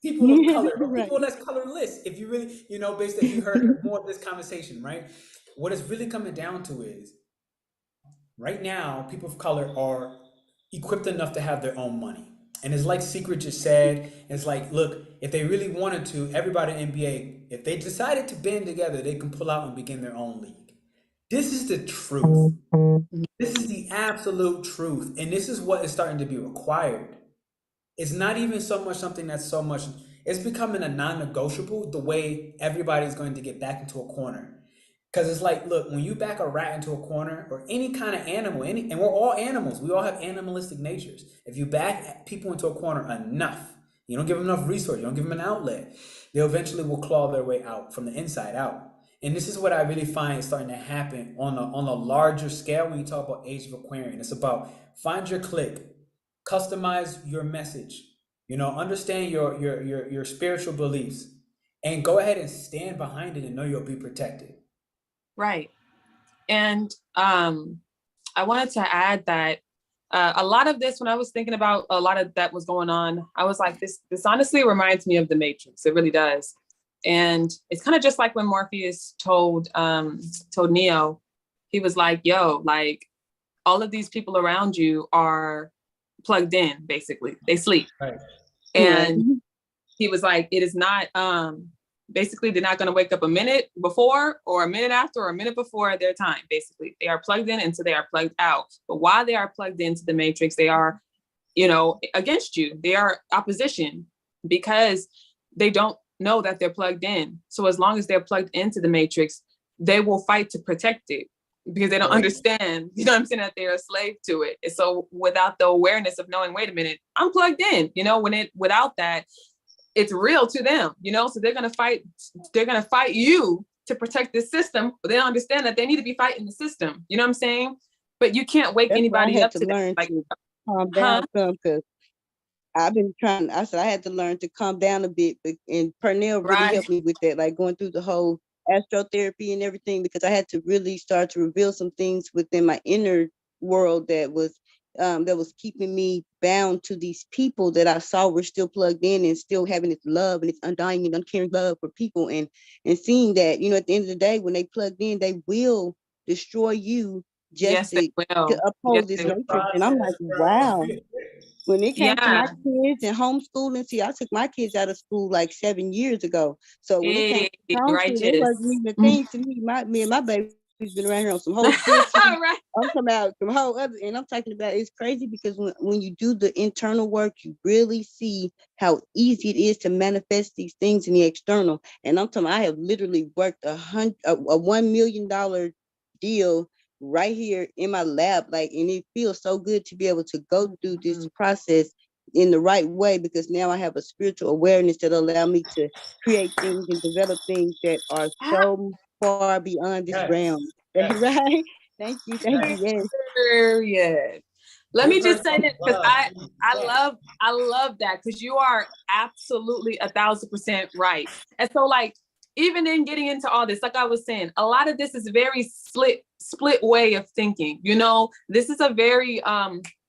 people of color, or Right. people that's colorless. If you really, based if you heard more of this conversation, right? What it's really coming down to is right now, people of color are equipped enough to have their own money. And it's like Secret just said, it's like, look, if they really wanted to, everybody in NBA, if they decided to band together, they can pull out and begin their own league. This is the truth. This is the absolute truth. And this is what is starting to be required. It's not even so much something that's so much, it's becoming a non-negotiable the way everybody's going to get back into a corner. Because it's like, look, when you back a rat into a corner or any kind of animal, and we're all animals, we all have animalistic natures. If you back people into a corner enough, you don't give them enough resource, you don't give them an outlet, they eventually will claw their way out from the inside out. And this is what I really find is starting to happen on a larger scale when you talk about Age of Aquarian. It's about find your clique, customize your message, understand your spiritual beliefs, and go ahead and stand behind it and know you'll be protected. Right. And I wanted to add that a lot of this, when I was thinking about a lot of that was going on, I was like, this honestly reminds me of the Matrix. It really does. And it's kind of just like when Morpheus told Neo, he was like, yo, like all of these people around you are plugged in, basically. They sleep. Right. And he was like, it is not, basically, they're not going to wake up a minute before or a minute after or a minute before their time. Basically, they are plugged in until they are plugged out. But while they are plugged into the Matrix, they are, against you. They are opposition because they don't know that they're plugged in. So as long as they're plugged into the Matrix, they will fight to protect it because they don't understand, that they're a slave to it. And so without the awareness of knowing, wait a minute, I'm plugged in, without that, it's real to them, so they're going to fight you to protect the system, but they don't understand that they need to be fighting the system. You know what I'm saying? But you can't wake anybody up to learn like, to calm down some, because I had to learn to calm down a bit, and Pernell really helped me with that, like going through the whole astrotherapy and everything, because I had to really start to reveal some things within my inner world that was keeping me bound to these people that I saw were still plugged in and still having this love and this undying and uncaring love for people, and seeing that, at the end of the day, when they plugged in, they will destroy you just to oppose this matrix. And I'm like, wow. When it came to my kids and homeschooling, see, I took my kids out of school like 7 years ago. So when it came to homeschooling, it wasn't even a thing to me. Me and my baby's been around here on some whole bullshit. I'm talking about some whole other, and I'm talking about, it's crazy because when you do the internal work, you really see how easy it is to manifest these things in the external. And I'm talking, I have literally worked a $1 million deal right here in my lab, like, and it feels so good to be able to go through this process in the right way, because now I have a spiritual awareness that allow me to create things and develop things that are so far beyond this realm. Right? Thank you. Yes. Let me just say this, because I love that, because you are absolutely 1,000% right. And so, like, even in getting into all this, like I was saying, a lot of this is very split way of thinking. This is a very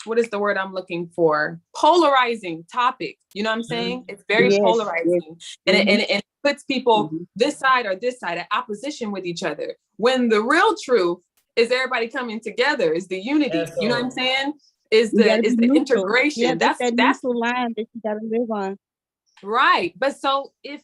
what is the word I'm looking for? Polarizing topic. You know what I'm saying? It's very polarizing, and it puts people this side or this side at opposition with each other. When the real truth is everybody coming together, is the unity. You know what I'm saying? Is the integration. Yeah, that's that neutral line that you gotta live on. Right. But so if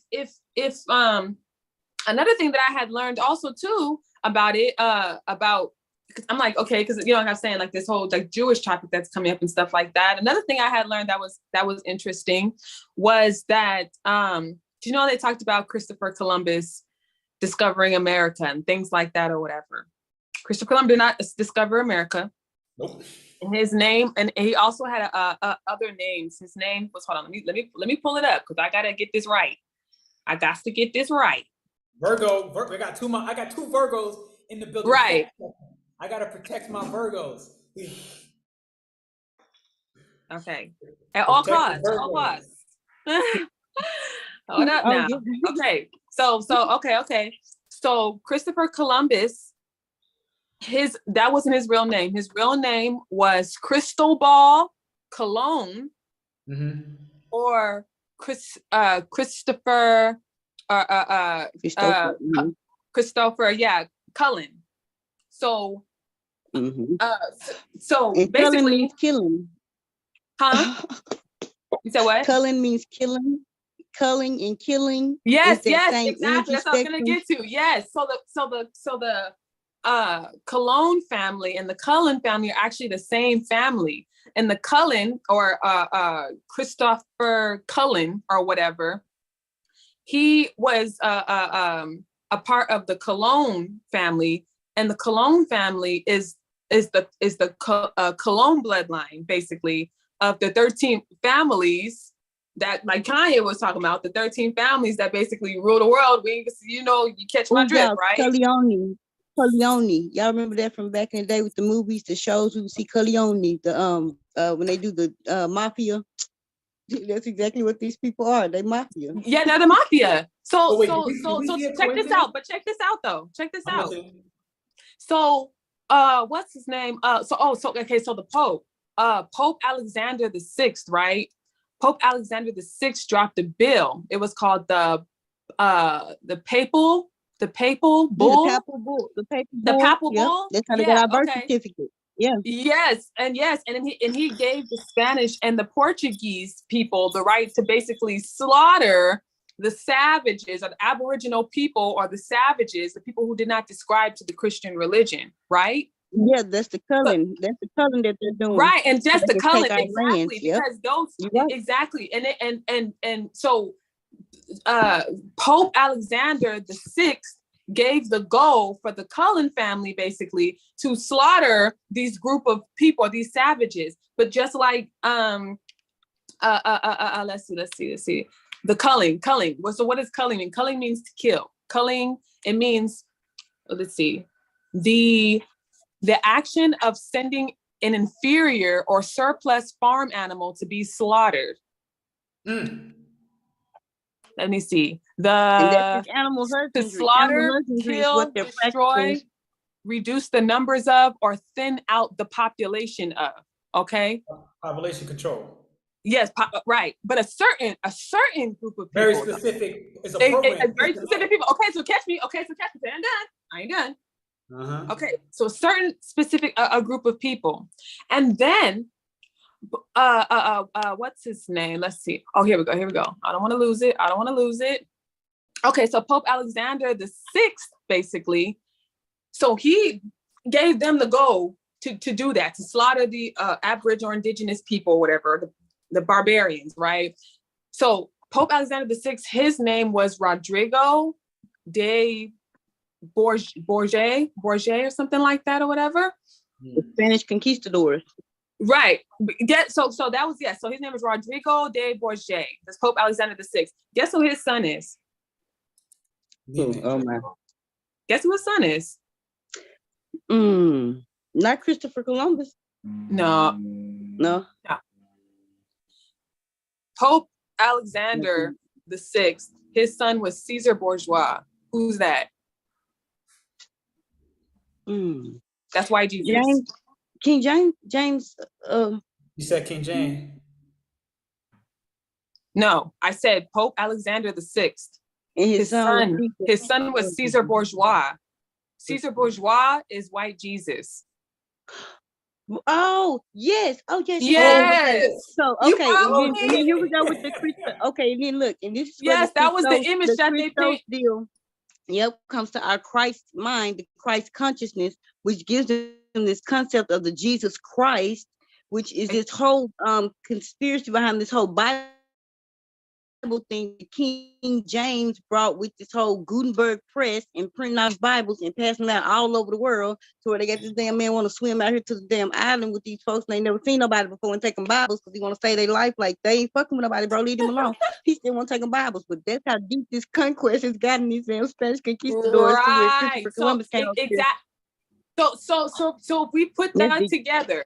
another thing that I had learned also too about it, because I'm like, okay, because like I'm saying, like this whole like Jewish topic that's coming up and stuff like that. Another thing I had learned that was interesting was that they talked about Christopher Columbus discovering America and things like that or whatever. Christopher Columbus did not discover America. Nope. His name, and he also had other names. His name was, hold on, let me pull it up, because I gotta get this right. I got to get this right. Virgo. I got two Virgos in the building. Right. I gotta protect my Virgos. Okay. At all costs. All costs. Hold up now. Okay. So okay. So Christopher Columbus That wasn't his real name. His real name was Cristobal Colon, or Christopher Christopher, Cullen. So and basically, Cullen means killing. Huh? You said what? Cullen means killing. Culling and killing. Yes, exactly. That's what I was gonna get to. Yes. So the Cologne family and the Cullen family are actually the same family. And the Cullen, or Christopher Cullen or whatever, he was a part of the Cologne family, and the Cologne family is the Cologne bloodline, basically, of the 13 families that, like Kanye was talking about, the 13 families that basically rule the world. You catch my drift, right? Corleone. Y'all remember that from back in the day with the movies, the shows? We would see Corleone, when they do the mafia. That's exactly what these people are. They mafia. Yeah, they're the mafia. So check this out. But check this out though. Check this out. So what's his name? So the Pope. Pope Alexander VI, right? Pope Alexander VI dropped a bill. It was called the papal bull. The papal bull. The papal bull. That's how they got our birth certificate. Yeah. Yes, and he gave the Spanish and the Portuguese people the right to basically slaughter the savages, or the Aboriginal people, or the savages, the people who did not describe to the Christian religion, right? Yeah, that's the Cullen. That's the Cullen that they're doing. Right, and that's the Cullen, exactly, lands, because those exactly, and so Pope Alexander VI gave the go for the Cullen family basically to slaughter these group of people, these savages. But just like let's see. The culling. So what does culling mean? Culling means to kill. Culling, it means, let's see, the action of sending an inferior or surplus farm animal to be slaughtered. Let me see. Animal to slaughter, kill, destroy, reduce the numbers of, or thin out the population of. Okay. Population control. Yes, right. But a certain group of people. Very specific. It's a program. Very specific people. Okay, so catch me. I ain't done. Okay, so a certain specific a group of people, and then what's his name? Let's see. Oh, here we go. I don't want to lose it. Okay, so Pope Alexander VI, basically, so he gave them the go to do that, to slaughter the Aboriginal or indigenous people, whatever, the barbarians, right? So Pope Alexander VI, his name was Rodrigo de Borgia or something like that, or whatever. The Spanish conquistadors. Right. So that was, so his name is Rodrigo de Borgia. That's Pope Alexander VI. Guess who his son is? Oh man. Guess who his son is? Not Christopher Columbus. No. Pope Alexander VI, his son was Caesar Bourgeois. Who's that? That's why Jesus. King James. You said King James. No, I said Pope Alexander VI. And his son was Caesar Bourgeois. Caesar Bourgeois is white Jesus. Oh yes. Yes. So okay, and then here we go with the Christo. Okay, and then look, and this is that was the image that they paint. Deal. Yep, comes to our Christ mind, the Christ consciousness, which gives them this concept of the Jesus Christ, which is this whole conspiracy behind this whole Bible thing. King James brought with this whole Gutenberg press and printing out Bibles and passing out all over the world, to where they got this damn man want to swim out here to the damn island with these folks, and they never seen nobody before, and take them Bibles because he want to save their life. Like, they ain't fucking with nobody, bro. Leave them alone. He still want to take them Bibles, but that's how deep this conquest has gotten these damn Spanish conquistadors. Right. So if we put that together,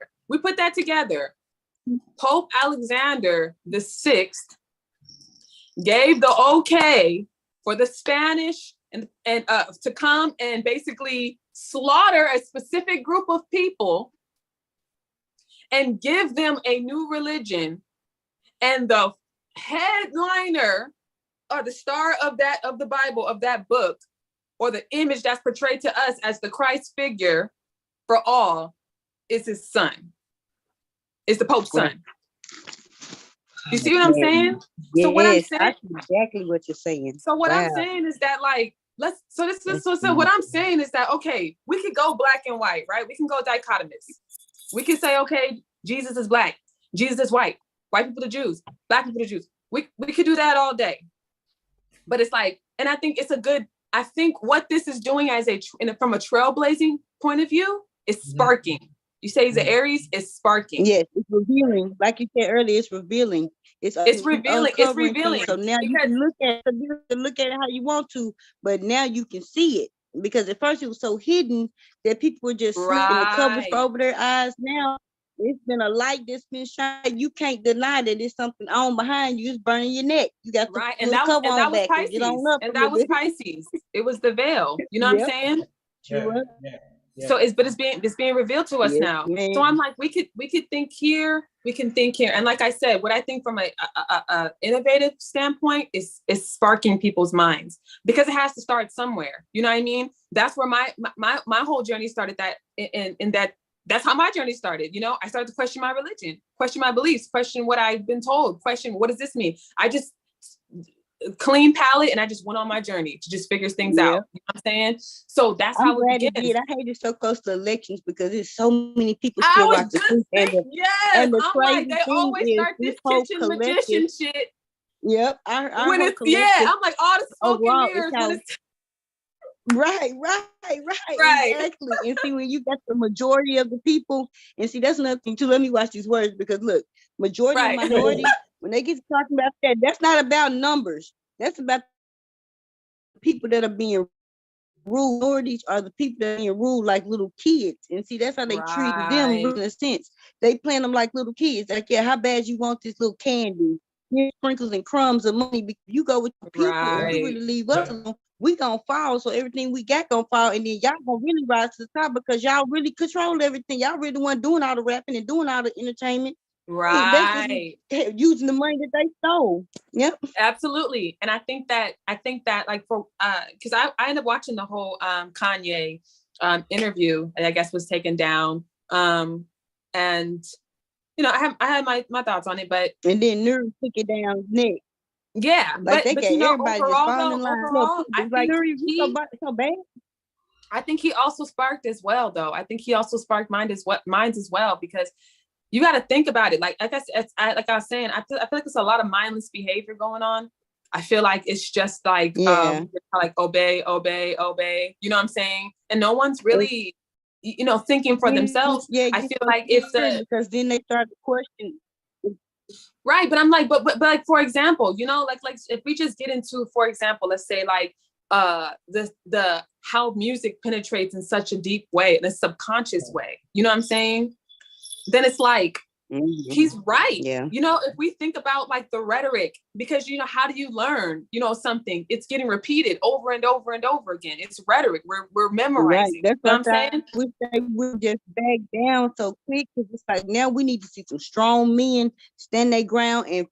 Pope Alexander VI gave the okay for the Spanish and to come and basically slaughter a specific group of people and give them a new religion, and the headliner or the star of the Bible, of that book, or the image that's portrayed to us as the Christ figure for all, is his son. It's the Pope's son. You see what I'm saying? Yes, so what I'm saying, I see exactly what you're saying. So what I'm saying is that, like, so what I'm saying is that, okay, we could go black and white, right? We can go dichotomous. We can say, okay, Jesus is black, Jesus is white people to Jews, black people to Jews. We could do that all day. But it's like, and I think I think what this is doing from a trailblazing point of view is sparking. You say he's an Aries, it's sparking. Yes, it's revealing. Like you said earlier, it's revealing. It's revealing. It's revealing. So now you can look at it how you want to, but now you can see it. Because at first it was so hidden that people were just slipping the covers over their eyes. Now it's been a light that's been shining. You can't deny that there's something on behind you. It's burning your neck. You got to and that was Pisces. And that was Pisces. It was the veil. You know what I'm saying? Yeah. So it's being revealed to us now. Man. So I'm like, we could think here, we can think here. And like I said, what I think from a innovative standpoint is sparking people's minds, because it has to start somewhere. You know what I mean? That's where my whole journey started, that's how my journey started. You know, I started to question my religion, question my beliefs, question what I've been told, question, what does this mean? I just clean palette, and I just went on my journey to just figure things out. You know what I'm saying? So that's how it begins. I hate it so close to elections because there's so many people still watching. And the I'm like, they always start this kitchen magician shit. Yep. I'm like, all the smoke and mirrors. Right. Exactly. And see, when you got the majority of the people, and see, that's another thing too. Let me watch these words, because look, majority and minority, when they get talking about that, that's not about numbers. That's about people that are being ruled. Minorities are the people that are being ruled like little kids. And see, that's how they treat them in a sense. They playing them like little kids. Like, yeah, how bad you want this little candy? Here's sprinkles and crumbs of money, because you go with the people. If you really leave us alone, we gonna fall. So everything we got gonna fall, and then y'all gonna really rise to the top because y'all really control everything. Y'all really want doing all the rapping and doing all the entertainment. Right. They using the money that they stole. Yep. Absolutely. And I think that like for because I ended up watching the whole Kanye interview, and I guess was taken down. And you know, I had my thoughts on it, but and then Nuri took it down next. Yeah, like but you know, overall, I think so bad. I think he also sparked as well, though. I think he also sparked minds as well, because you got to think about it. Like I was saying, I feel like there's a lot of mindless behavior going on. I feel like it's just like like obey. You know what I'm saying? And no one's really, you know, thinking for themselves. I feel like because then they start to question. Right, but I'm like, but like, for example, you know, like if we just get into, for example, let's say like the how music penetrates in such a deep way, in a subconscious way, you know what I'm saying? Then it's like, he's right. Yeah. You know, if we think about like the rhetoric, because, you know, how do you learn, you know, something? It's getting repeated over and over and over again. It's rhetoric. We're memorizing. Right. That's what I'm saying. We just back down so quick, because it's like now we need to see some strong men stand their ground and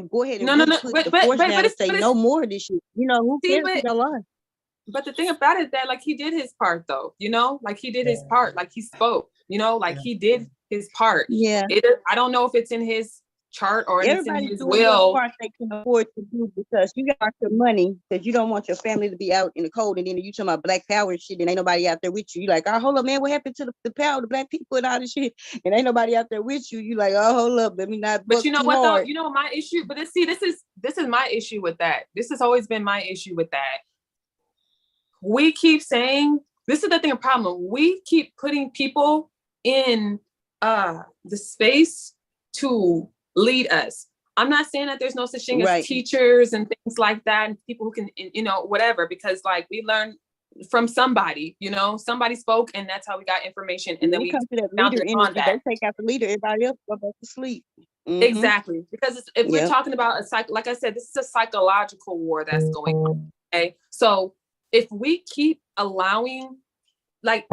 go ahead and put the force down and say no more of this shit. You know, who cares if they're lying? But the thing about it is that, like, he did his part, though, you know, like he did his part, like he spoke, you know, like he did his part. Yeah. I don't know if it's in his chart or it's in his will. Everybody's part they can afford to do, because you got your money, because you don't want your family to be out in the cold, and then you talking about black power and shit, and ain't nobody out there with you. You like, oh, hold up, man, what happened to the power, the black people and all this shit, and ain't nobody out there with you. You like, oh, hold up, let me not. But you know what though? You know my issue. But this is my issue with that. This has always been my issue with that. We keep saying, this is the thing, a problem. We keep putting people in the space to lead us. I'm not saying that there's no such thing as teachers and things like that, and people who can, you know, whatever, because like we learn from somebody, you know, somebody spoke, and that's how we got information. And then we come to that leader energy, they take out the leader, everybody else go back to sleep. Mm-hmm. Exactly, because if we're talking about like I said, this is a psychological war that's going on. Okay, so if we keep allowing, like,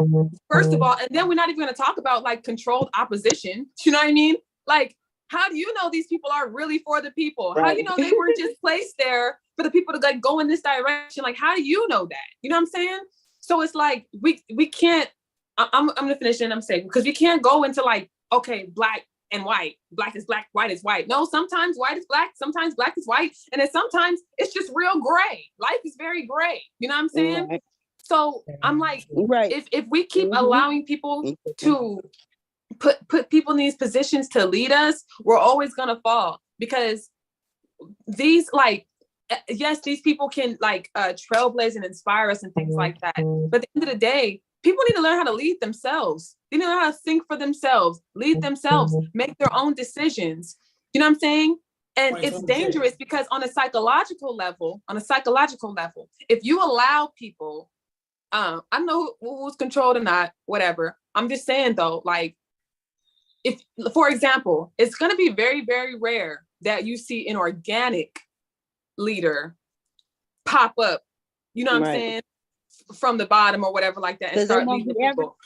first of all, and then we're not even going to talk about like controlled opposition. You know what I mean? Like, how do you know these people are really for the people? Right. How do you know they weren't just placed there for the people to like go in this direction? Like, how do you know that? You know what I'm saying? So it's like, we can't, I'm going to finish and I'm saying, because we can't go into like, okay, black and white. Black is black, white is white. No, sometimes white is black, sometimes black is white. And then sometimes it's just real gray. Life is very gray. You know what I'm saying? Right. So I'm like, if we keep allowing people to put people in these positions to lead us, we're always gonna fall, because these, like, yes, these people can like trailblaze and inspire us and things like that. But at the end of the day, people need to learn how to lead themselves. They need to learn how to think for themselves, lead themselves, make their own decisions. You know what I'm saying? And it's dangerous because on a psychological level, if you allow people, I don't know who's controlled or not, whatever. I'm just saying though, like, if, for example, it's going to be very, very rare that you see an organic leader pop up, you know what I'm saying, from the bottom or whatever like that, and start leading people.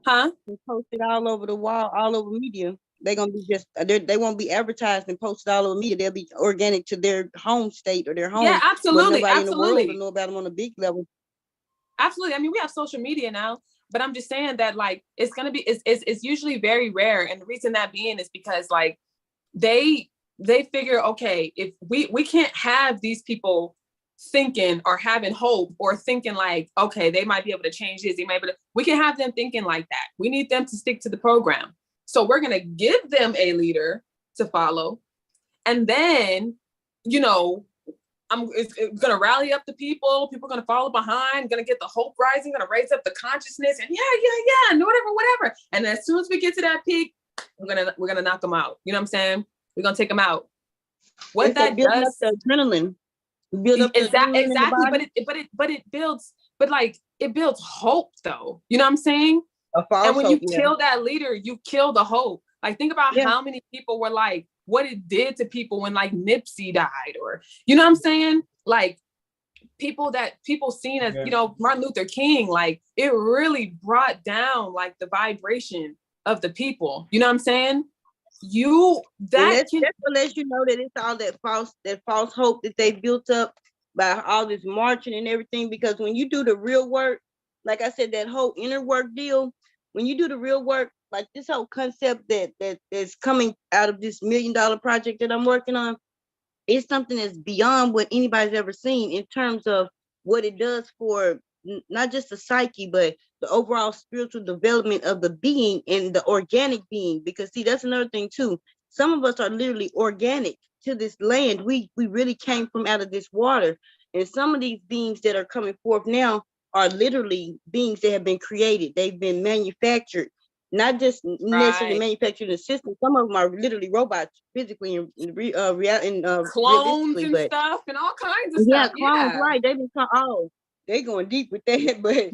They post it all over the wall, all over media. They're gonna be just they won't be advertised and posted all over media. They'll be organic to their home state or their home. Yeah, absolutely. Nobody in the world will know about them on a big level. Absolutely. I mean, we have social media now, but I'm just saying that like it's gonna be it's usually very rare, and the reason that being is because like they figure, okay, if we can't have these people thinking or having hope or thinking like, okay, they might be able to change this, we can have them thinking like that. We need them to stick to the program. So we're going to give them a leader to follow. And then, you know, it's going to rally up the people. People are going to follow behind, going to get the hope rising, going to raise up the consciousness, and yeah, whatever. And as soon as we get to that peak, we're going to knock them out. You know what I'm saying? We're going to take them out. What it's that does, up the adrenaline. Build up exactly, it builds hope though. You know what I'm saying? And when you kill that leader, you kill the hope. Like, think about how many people were like, what it did to people when like Nipsey died, or, you know what I'm saying? Like people seen as, you know, Martin Luther King, like it really brought down like the vibration of the people. You know what I'm saying? That lets you know that it's all that false hope that they built up by all this marching and everything. Because when you do the real work, like I said, that whole inner work deal, when you do the real work, like this whole concept that is coming out of this $1 million project that I'm working on, it's something that's beyond what anybody's ever seen in terms of what it does for not just the psyche, but the overall spiritual development of the being and the organic being. Because see, that's another thing too. Some of us are literally organic to this land. We really came from out of this water. And some of these beings that are coming forth now are literally beings that have been created. They've been manufactured, not just necessarily manufactured in the system. Some of them are literally robots, physically and clones and stuff and all kinds of stuff. Clones, right? They've become they're going deep with that, but these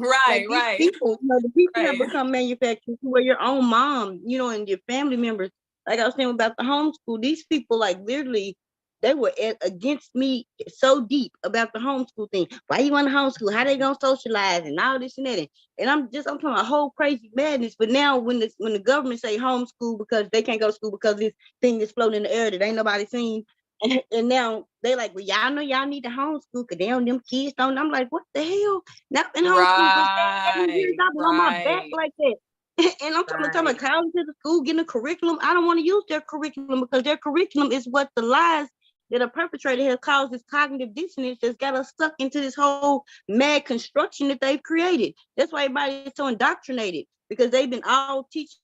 people, you know, the people have become manufactured to where your own mom, you know, and your family members, like I was saying about the homeschool, these people like literally, they were against me so deep about the homeschool thing. Why you want to homeschool? How they gonna socialize and all this and that? And I'm talking a whole crazy madness. But now when the government say homeschool because they can't go to school because this thing is floating in the air that ain't nobody seen, and now they like, well, y'all know y'all need to homeschool because them kids don't. I'm like, what the hell? Not in homeschool. I've been on my back like that. And I'm talking about college to the school, getting a curriculum. I don't want to use their curriculum because their curriculum is what the lies that a perpetrator has caused this cognitive dissonance that's got us stuck into this whole mad construction that they've created. That's why everybody is so indoctrinated, because they've been all teaching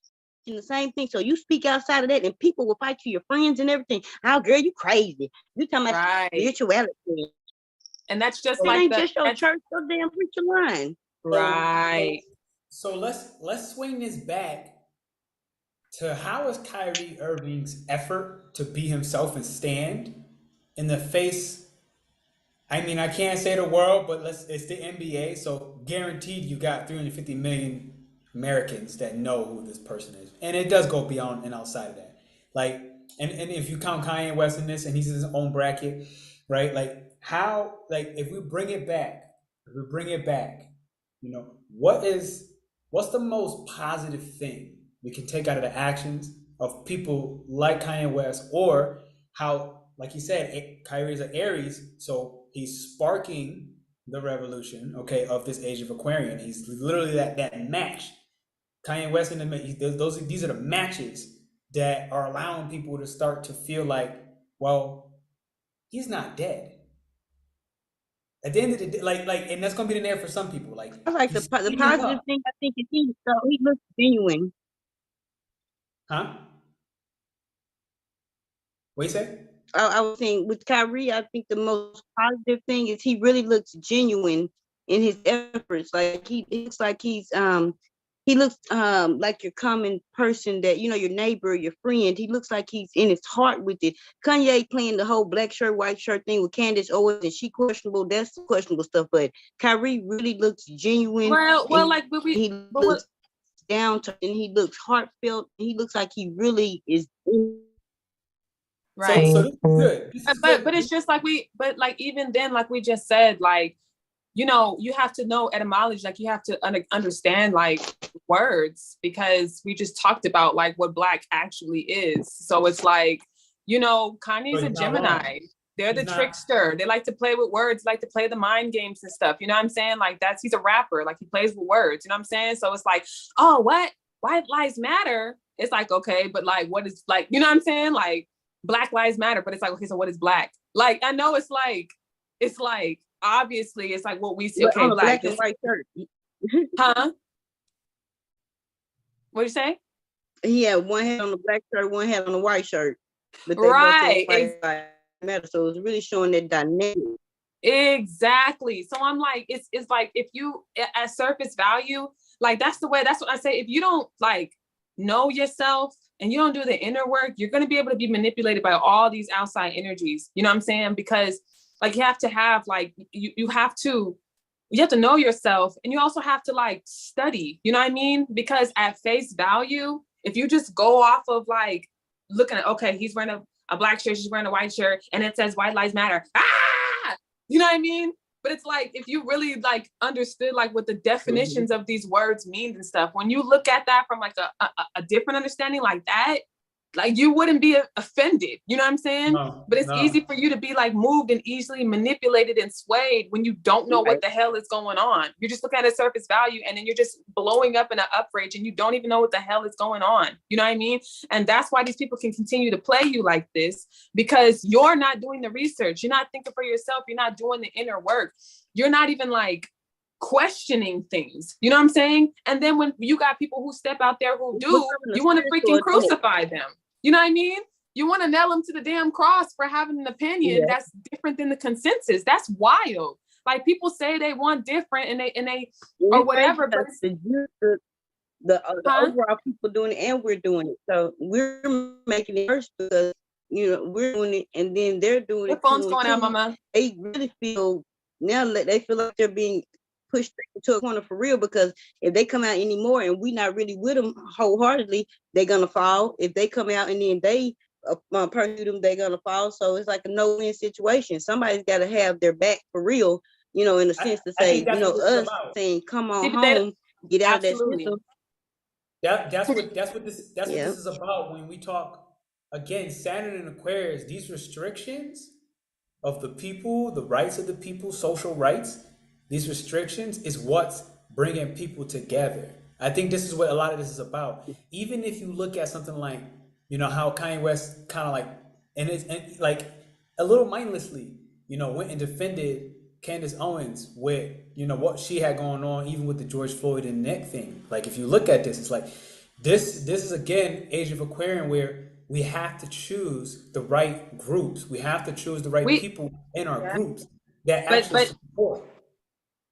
the same thing. So you speak outside of that and people will fight you, your friends and everything. Oh, girl, you crazy. You talking about spirituality. And that's just it ain't just your church, your damn preacher line. Right. So let's swing this back to how is Kyrie Irving's effort to be himself and stand in the face. I mean, I can't say the world, but it's the NBA, so guaranteed you got 350 million Americans that know who this person is. And it does go beyond and outside of that. Like, and if you count Kanye West in this, and he's in his own bracket, right? Like, how, like, if we bring it back, You know, what's the most positive thing we can take out of the actions of people like Kanye West, or how, like you said, Kyrie is an Aries, so he's sparking the revolution, okay, of this age of Aquarian. He's literally that match. Kanye West and these are the matches that are allowing people to start to feel like, well, he's not dead. At the end of the day, and that's gonna be the narrative for some people. Like, I like the heating positive up. thing. I think is he looks genuine. Huh? What you say? I was saying with Kyrie, I think the most positive thing is he really looks genuine in his efforts. Like he looks like he looks like your common person that, you know, your neighbor, your friend. He looks like he's in his heart with it. Kanye playing the whole black shirt, white shirt thing with Candace Owens, and she questionable. That's questionable stuff. But Kyrie really looks genuine. He looks down to, and he looks heartfelt. He looks like he really is. Right. So this is good. This is but good. it's just like even then, like we just said, like, you know, you have to know etymology, like you have to understand like words, because we just talked about like what BLAC actually is. So it's like, you know, Kanye's a Gemini. They're the trickster. They like to play with words, like to play the mind games and stuff. You know what I'm saying? Like he's a rapper, like he plays with words. You know what I'm saying? So it's like, oh, what? White lives matter. It's like, okay, but like, what is, like, you know what I'm saying? Like, Black lives matter, but it's like, okay, so what is black? Like, I know it's like obviously it's like what we see. Okay, black and white shirt. Huh? What do you say? He had one hand on the black shirt, one hand on the white shirt. But they right. Matter. So it's really showing that dynamic. Exactly. So I'm like, it's like, if you at surface value, like that's what I say. If you don't like know yourself and you don't do the inner work, you're going to be able to be manipulated by all these outside energies. You know what I'm saying? Because like you have to have like, you have to know yourself, and you also have to like study, you know what I mean? Because at face value, if you just go off of like looking at, okay, he's wearing a black shirt, she's wearing a white shirt, and it says white lives matter. You know what I mean? But it's like, if you really like understood like what the definitions of these words mean and stuff, when you look at that from like a different understanding like that, like you wouldn't be offended. You know what I'm saying? But it's easy for you to be like moved and easily manipulated and swayed when you don't know what the hell is going on. You're just looking at a surface value, and then you're just blowing up in an outrage, and you don't even know what the hell is going on. You know what I mean? And that's why these people can continue to play you like this, because you're not doing the research. You're not thinking for yourself. You're not doing the inner work. You're not even like questioning things. You know what I'm saying? And then when you got people who step out there who do, you want to freaking crucify them. You know what I mean? You want to nail them to the damn cross for having an opinion that's different than the consensus. That's wild. Like people say they want different and they or whatever, but the overall people doing it, and we're doing it. So we're making it worse because, you know, we're doing it and then they're doing it. What phone's going out, mama? They really feel now that they feel like they're being pushed into a corner for real, because if they come out anymore and we not really with them wholeheartedly, they're gonna fall. If they come out and then they pursue them, they're gonna fall. So it's like a no-win situation. Somebody's got to have their back for real, you know, in a sense to say, you know, us saying, come on home, get out of that system. That's what this is about. When we talk again, Saturn in Aquarius, these restrictions of the people, the rights of the people, social rights, these restrictions is what's bringing people together. I think this is what a lot of this is about. Even if you look at something like, you know, how Kanye West kind of like, and like a little mindlessly, you know, went and defended Candace Owens with, you know, what she had going on, even with the George Floyd and neck thing. Like, if you look at this, it's like, this is again, Age of Aquarian, where we have to choose the right groups. We have to choose the right people in our groups that actually support.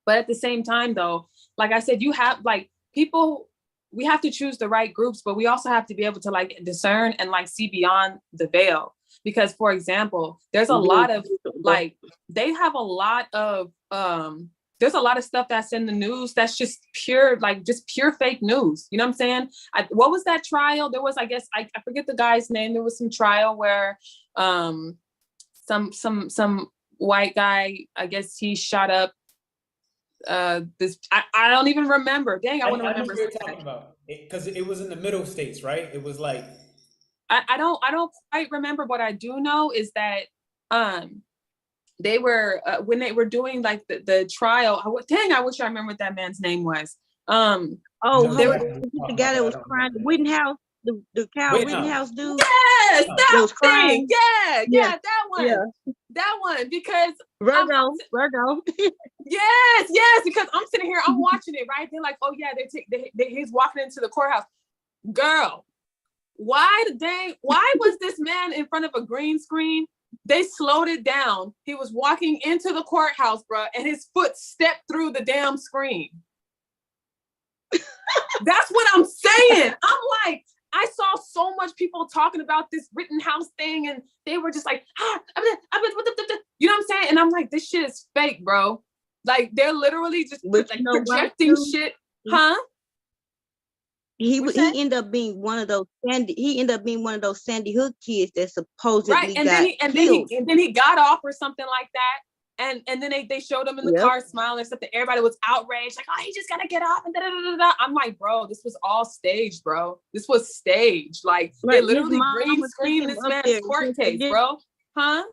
But at the same time, though, like I said, you have like people, we have to choose the right groups, but we also have to be able to like discern and like see beyond the veil. Because, for example, there's a lot of like, they have a lot of, there's a lot of stuff that's in the news that's just pure, like just pure fake news. You know what I'm saying? What was that trial? There was, I guess, I forget the guy's name. There was some trial where some white guy, I guess he shot up this I don't even remember. Dang, I want to I know remember. what you're talking about, because it was in the middle states, right? It was like I don't quite remember. What I do know is that they were when they were doing like the trial. Dang, I wish I remember what that man's name was. They were the guy that was crying, the Wittenhouse, the Kyle Rittenhouse dude. Yes, that was crying. Yeah, that one. Yeah. That one, because Virgo. Yes, because I'm sitting here, I'm watching it, right? They're like, oh yeah, he's walking into the courthouse. Girl, why was this man in front of a green screen? They slowed it down. He was walking into the courthouse, bro, and his foot stepped through the damn screen. That's what I'm saying. I'm like, I saw so much people talking about this Rittenhouse thing, and they were just like, you know what I'm saying? And I'm like, this shit is fake, bro. Like, they're literally just like projecting shit, huh? He ended up being one of those Sandy Hook kids that supposedly then he got off or something like that. And then they showed him in the car smiling and stuff, that everybody was outraged, like, oh, he just gotta get off and da. I'm like, bro, this was all staged, bro. This was staged. Like, they literally green screened this man's court case, bro. Huh?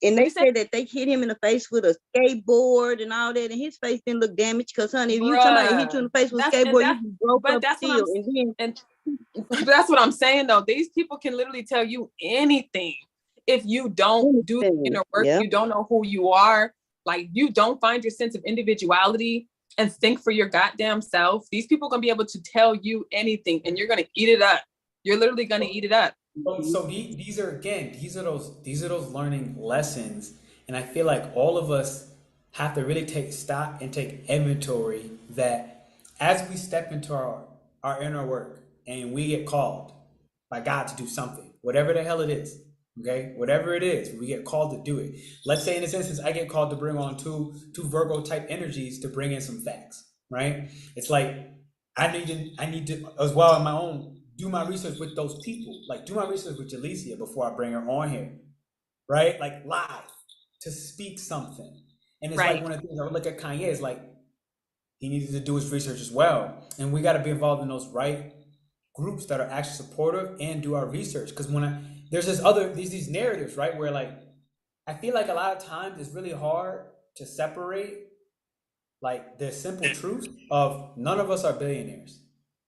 And they said that they hit him in the face with a skateboard and all that, and his face didn't look damaged, because, honey, if somebody hit you in the face with a skateboard, you broke up still. That's what I'm saying, though. These people can literally tell you anything. If you don't do the inner work, you don't know who you are, like, you don't find your sense of individuality and think for your goddamn self, these people are going to be able to tell you anything, and you're going to eat it up. You're literally going to eat it up. So these are those learning lessons. And I feel like all of us have to really take stock and take inventory that as we step into our inner work and we get called by God to do something, whatever the hell it is. Okay, whatever it is, we get called to do it. Let's say in this instance, I get called to bring on two Virgo type energies to bring in some facts, right? It's like I need to as well on my own do my research with those people, like do my research with Jalecia before I bring her on here, right? Like live to speak something. And it's like one of the things I look at Kanye is like he needed to do his research as well, and we got to be involved in those right groups that are actually supportive and do our research. Because there's these narratives, right, where like I feel like a lot of times it's really hard to separate like the simple truth of none of us are billionaires,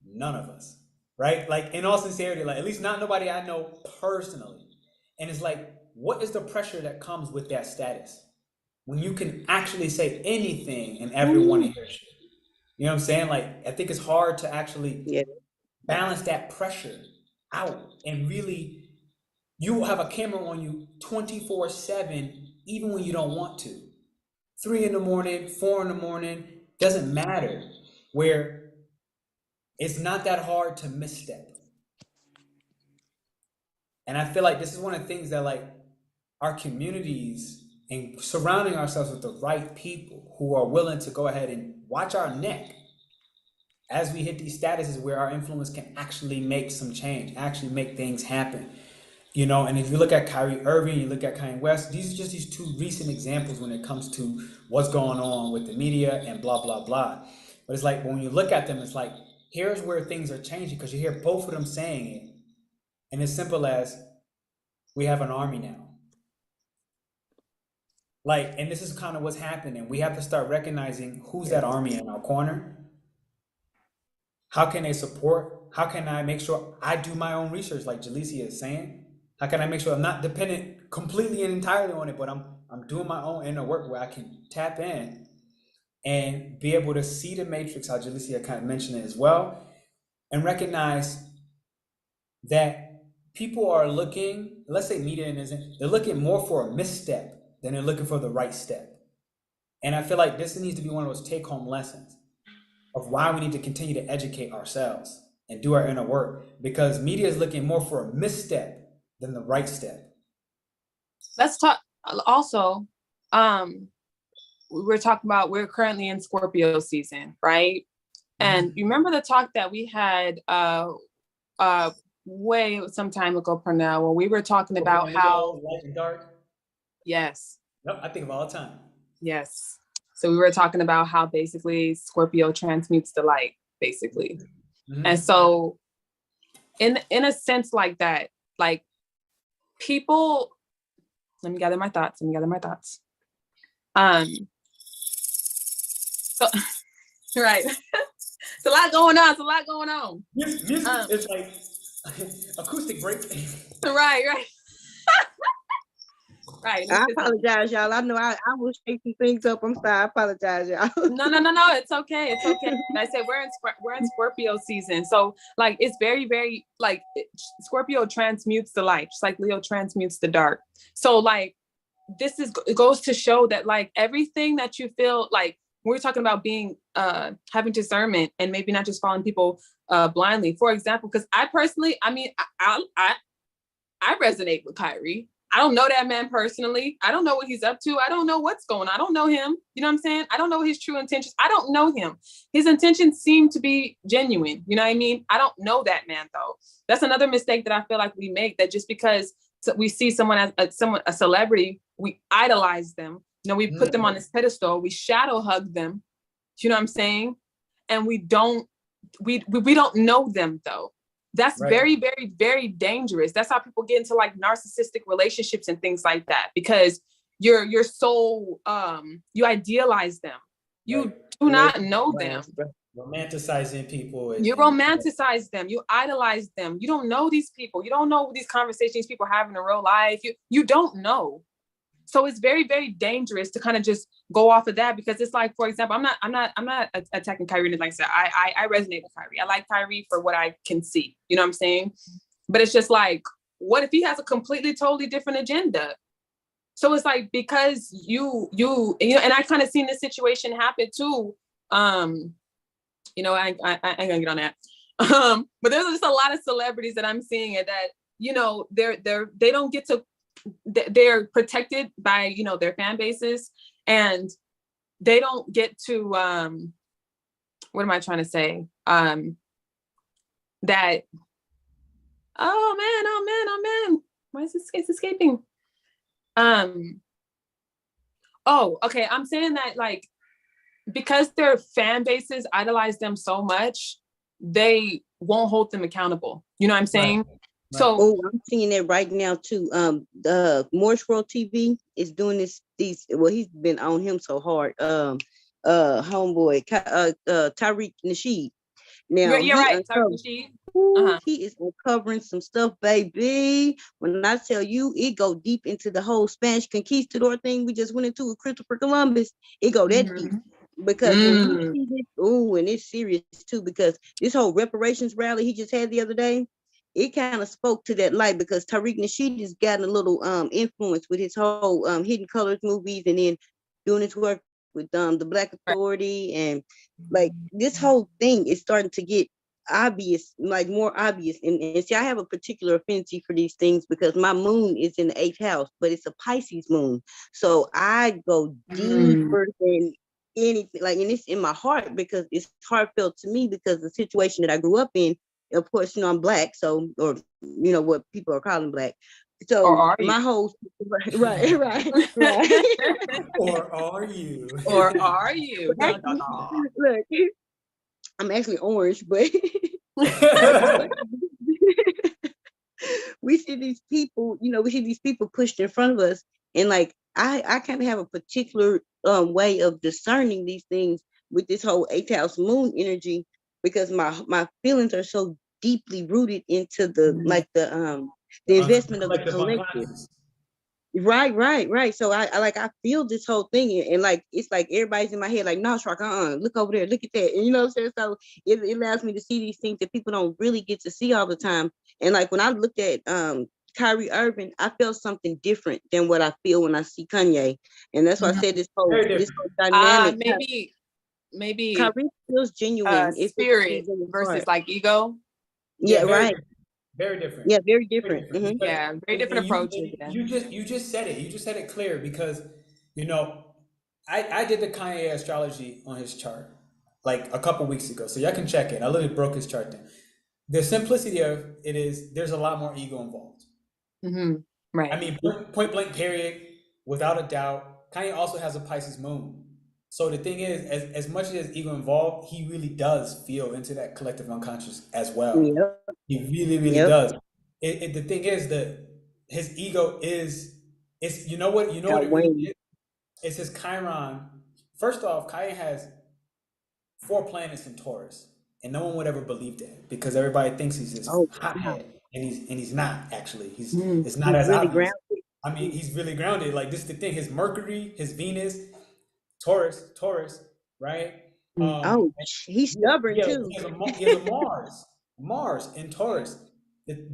none of us, right? Like, in all sincerity, like, at least not nobody I know personally. And it's like, what is the pressure that comes with that status when you can actually say anything and everyone hears you? You know what I'm saying? Like, I think it's hard to actually balance that pressure out, and really, you will have a camera on you 24/7, even when you don't want to. 3 a.m, 4 a.m, doesn't matter, where it's not that hard to misstep. And I feel like this is one of the things that, like, our communities and surrounding ourselves with the right people who are willing to go ahead and watch our neck as we hit these statuses where our influence can actually make some change, actually make things happen. You know, and if you look at Kyrie Irving, you look at Kanye West, these are just these two recent examples when it comes to what's going on with the media and blah, blah, blah. But it's like, when you look at them, it's like, here's where things are changing, because you hear both of them saying it. And it's simple as, we have an army now. Like, and this is kind of what's happening. We have to start recognizing who's that army in our corner. How can they support? How can I make sure I do my own research, like Jalecia is saying? How can I make sure I'm not dependent completely and entirely on it, but I'm doing my own inner work where I can tap in and be able to see the matrix, how Jalecia kind of mentioned it as well, and recognize that people are looking, let's say media isn't, they're looking more for a misstep than they're looking for the right step. And I feel like this needs to be one of those take-home lessons of why we need to continue to educate ourselves and do our inner work, because media is looking more for a misstep than the right step. Let's talk also, we're talking about, we're currently in Scorpio season, right? And you remember the talk that we had way some time ago, Pernell, when we were talking about how light and dark. Yes. Nope, I think of all the time. Yes. So we were talking about how basically Scorpio transmutes the light, basically. Mm-hmm. And so in a sense like that, like people, let me gather my thoughts. So, right. It's a lot going on. Music is like acoustic break. Right. Right. I apologize, y'all. I know I was shaking things up. I'm sorry. I apologize, y'all. No. It's okay. I said we're in Scorpio season, so like it's very, very like Scorpio transmutes the light, just like Leo transmutes the dark. So like it goes to show that like everything that you feel like we're talking about being having discernment and maybe not just following people blindly. For example, because I personally, I mean, I resonate with Kyrie. I don't know that man personally. I don't know what he's up to. I don't know what's going on. I don't know him. You know what I'm saying? I don't know his true intentions. I don't know him. His intentions seem to be genuine. You know what I mean? I don't know that man though. That's another mistake that I feel like we make, that just because we see someone as a celebrity, we idolize them. You know, we put them on this pedestal. We shadow hug them. You know what I'm saying? And we don't know them though. That's right. Very, very, very dangerous. That's how people get into like narcissistic relationships and things like that, because you're so you idealize them. You do not know them. Romanticizing people. You romanticize them. You idolize them. You don't know these people. You don't know these conversations people have in real life. You don't know. So it's very, very dangerous to kind of just go off of that, because it's like, for example, I'm not attacking Kyrie. Like I said, I resonate with Kyrie. I like Kyrie for what I can see. You know what I'm saying? But it's just like, what if he has a completely, totally different agenda? So it's like, because you know, and I kind of seen this situation happen too. You know, I ain't gonna get on that. But there's just a lot of celebrities that I'm seeing that, you know, they don't get to. They're protected by, you know, their fan bases, and they don't get to what am I trying to say? That oh man, why is this escaping? Oh, okay, I'm saying that like because their fan bases idolize them so much, they won't hold them accountable. You know what I'm saying? Right. So I'm seeing it right now too. The Morse World TV is doing well, he's been on him so hard. Homeboy, Tariq Nasheed. Now you're right, Tariq Nasheed. He is uncovering some stuff, baby. When I tell you, it go deep into the whole Spanish conquistador thing we just went into with Christopher Columbus. It go that deep. Because when you see this, and it's serious too, because this whole reparations rally he just had the other day, it kind of spoke to that light, because Tariq Nasheed has gotten a little influence with his whole Hidden Colors movies, and then doing his work with the Black Authority, and like this whole thing is starting to get obvious, like more obvious. And see, I have a particular affinity for these things because my moon is in the 8th house, but it's a Pisces moon. So I go deeper than anything, like, and it's in my heart because it's heartfelt to me, because the situation that I grew up in, of course, you know, I'm Black, so, or, you know, what people are calling Black. So my whole, right. Or are you? Or are you? Look, I'm actually orange, but we see these people, you know, pushed in front of us, and like I kind of have a particular way of discerning these things with this whole 8th house moon energy, because my feelings are so deeply rooted into the investment of the collective. Right. So I feel this whole thing, and like it's like everybody's in my head, like, no, Shark, look over there, look at that. And you know what I'm saying? So it allows me to see these things that people don't really get to see all the time. And like when I looked at Kyrie Irving, I felt something different than what I feel when I see Kanye. And that's why I said this whole dynamic. Maybe Kyrie feels genuine. Spirit versus like ego. Yeah, right. Very different. Yeah, very different. Yeah, very different approaches. You just said it. You just said it clear, because, you know, I did the Kanye astrology on his chart like a couple weeks ago, so y'all can check it. I literally broke his chart down. The simplicity of it is there's a lot more ego involved. Right. I mean, point blank, period, without a doubt. Kanye also has a Pisces moon. So the thing is, as much as there's ego involved, he really does feel into that collective unconscious as well. Yep. He really, really Yep. does. The thing is that his ego it's you know what it really Outweighing. is? It's his Chiron. First off, Chiron has 4 planets in Taurus, and no one would ever believe that because everybody thinks he's this Oh, wow. hothead, and he's not actually. It's not He's as really obvious. grounded. I mean, he's really grounded. Like this is the thing. His Mercury, his Venus, Taurus, right? Oh, he's stubborn Yeah, too. he has a Mars in Taurus.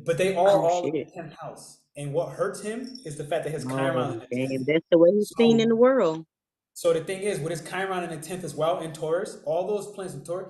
But they are Oh all in shit. the 10th house. And what hurts him is the fact that his Chiron Oh in the 10th. damn, that's the way he's seen in the So, world. so the thing is, with his Chiron in the 10th as well in Taurus, all those planets in Taurus,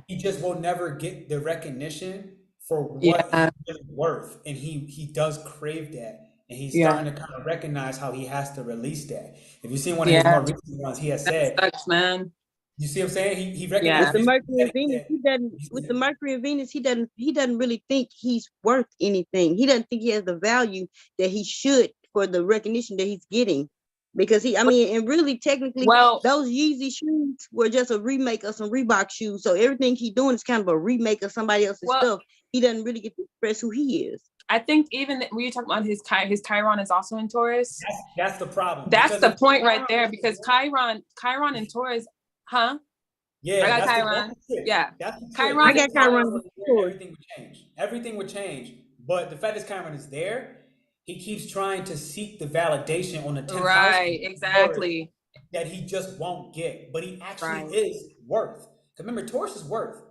he just will never get the recognition for what Yeah. he's really worth. And he does crave that. And he's Yeah. starting to kind of recognize how he has to release that. If you've seen one of his Yeah. more recent ones, he has That said, sucks, man. you see what I'm saying? He With Yeah. the recognizes Mercury and that Venus, he doesn't. With the Mercury and Venus, he doesn't really think he's worth anything. He doesn't think he has the value that he should for the recognition that he's getting. Because I mean, and really, technically, Well, those Yeezy shoes were just a remake of some Reebok shoes. So everything he's doing is kind of a remake of somebody else's stuff. He doesn't really get to express who he is. I think even when you talk about his Chiron is also in Taurus. That's the problem. That's the point right there, because Chiron in Taurus, huh? Yeah, I got that's Chiron. yeah. Yeah. Chiron. I got Chiron. Everything would change. Everything would change. But the fact that Chiron is there, he keeps trying to seek the validation on the 10th house. Right, exactly. That he just won't get. But he actually is worth. Remember, Taurus is worth.